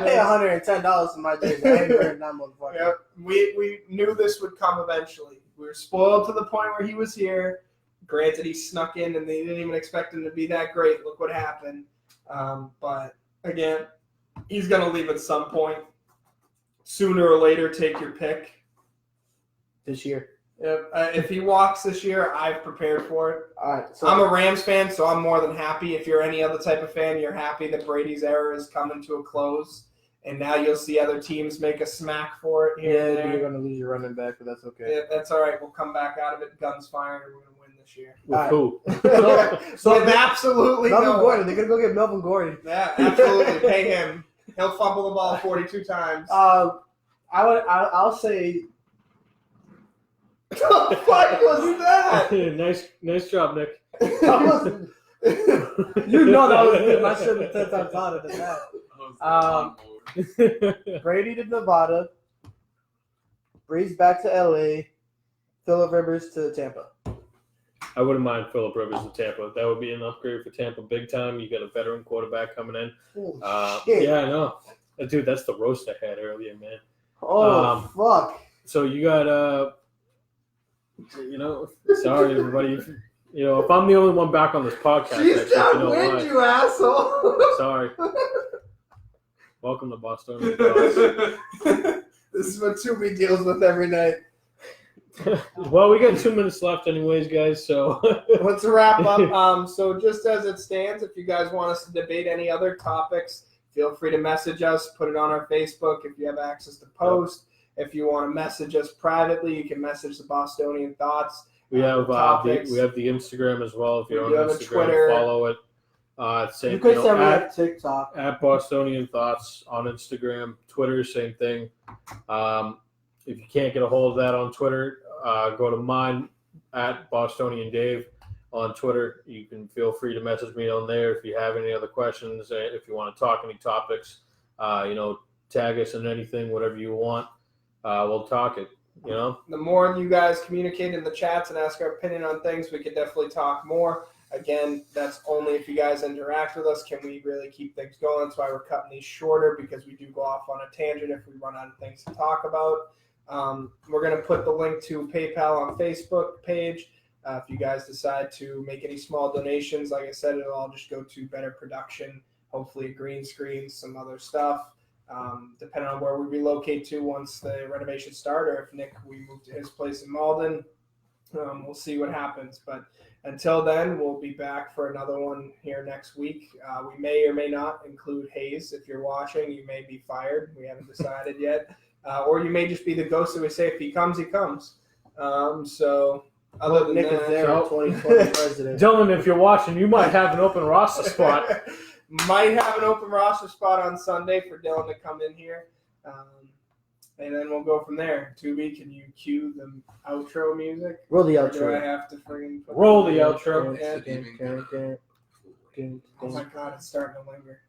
Speaker 3: pay $110 for my jersey. I ain't wearing that motherfucker.
Speaker 2: Yep. We knew this would come eventually. We were spoiled to the point where he was here. Granted, he snuck in, and they didn't even expect him to be that great. Look what happened. But, again, he's going to leave at some point. Sooner or later, take your pick.
Speaker 3: This year.
Speaker 2: If he walks this year, I've prepared for it.
Speaker 3: All right. So
Speaker 2: I'm a Rams fan, so I'm more than happy. If you're any other type of fan, you're happy that Brady's era is coming to a close. And now you'll see other teams make a smack for it here and there.
Speaker 3: You're going to lose your running back, but that's okay.
Speaker 2: Yeah, that's all right. We'll come back out of it, guns firing, and we're going to win this year.
Speaker 1: With who?
Speaker 2: So absolutely
Speaker 3: Melvin Gordon. They're going to go get Melvin Gordon.
Speaker 2: Yeah, absolutely. Pay him. He'll fumble the ball 42 times.
Speaker 3: I'll say...
Speaker 2: What the fuck was that?
Speaker 1: Nice job, Nick.
Speaker 3: That was good. I should have 10 times harder than that. Brady to Nevada, Breeze back to LA, Phillip Rivers to Tampa.
Speaker 1: I wouldn't mind Phillip Rivers to Tampa. That would be an upgrade for Tampa big time. You got a veteran quarterback coming in.
Speaker 3: Shit.
Speaker 1: Yeah, I know. Dude, that's the roast I had earlier, man.
Speaker 3: Fuck.
Speaker 1: So you got, sorry, everybody. If I'm the only one back on this podcast,
Speaker 2: you asshole.
Speaker 1: Sorry. Welcome to Bostonian Thoughts.
Speaker 2: This is what Tubi deals with every night.
Speaker 1: Well, we got 2 minutes left anyways, guys, so...
Speaker 2: Let's wrap up. So just as it stands, if you guys want us to debate any other topics, feel free to message us, put it on our Facebook if you have access to post. If you want to message us privately, you can message the Bostonian Thoughts.
Speaker 1: We have the Instagram as well. If you're on Instagram,
Speaker 2: Twitter.
Speaker 1: Follow it.
Speaker 3: You could say we have TikTok.
Speaker 1: At Bostonian Thoughts on Instagram. Twitter, same thing. If you can't get a hold of that on Twitter, go to mine at Bostonian Dave on Twitter. You can feel free to message me on there if you have any other questions. If you want to talk any topics, tag us in anything, whatever you want. We'll talk it.
Speaker 2: The more you guys communicate in the chats and ask our opinion on things, we could definitely talk more. Again, that's only if you guys interact with us can we really keep things going. That's why we're cutting these shorter, because we do go off on a tangent if we run out of things to talk about. We're going to put the link to PayPal on Facebook page. If you guys decide to make any small donations, like I said, it'll all just go to better production, hopefully a green screen, some other stuff, depending on where we relocate to once the renovations start, or if we move to his place in Malden. We'll see what happens. But until then, we'll be back for another one here next week. We may or may not include Hayes. If you're watching, you may be fired. We haven't decided yet. Or you may just be the ghost that we say, if he comes, he comes. So other than
Speaker 3: Nick
Speaker 2: that,
Speaker 3: is there, 2020 president.
Speaker 1: Dylan, if you're watching, you might have an open roster spot.
Speaker 2: might have an open roster spot on Sunday for Dylan to come in here. And then we'll go from there. Tubi, can you cue the outro music?
Speaker 3: Roll the
Speaker 2: Or do I
Speaker 3: outro.
Speaker 2: have to friggin' put
Speaker 1: Roll the outro.
Speaker 2: Oh my god, it's starting to linger.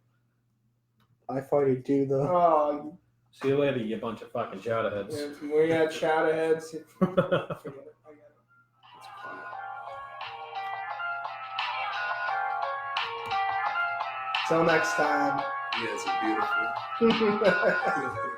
Speaker 3: I farted too, though.
Speaker 2: Oh,
Speaker 1: See you later, you bunch of fucking chowderheads.
Speaker 2: we got shout aheads. Forget it. I got it. Till next time.
Speaker 4: Yeah, it's a beautiful.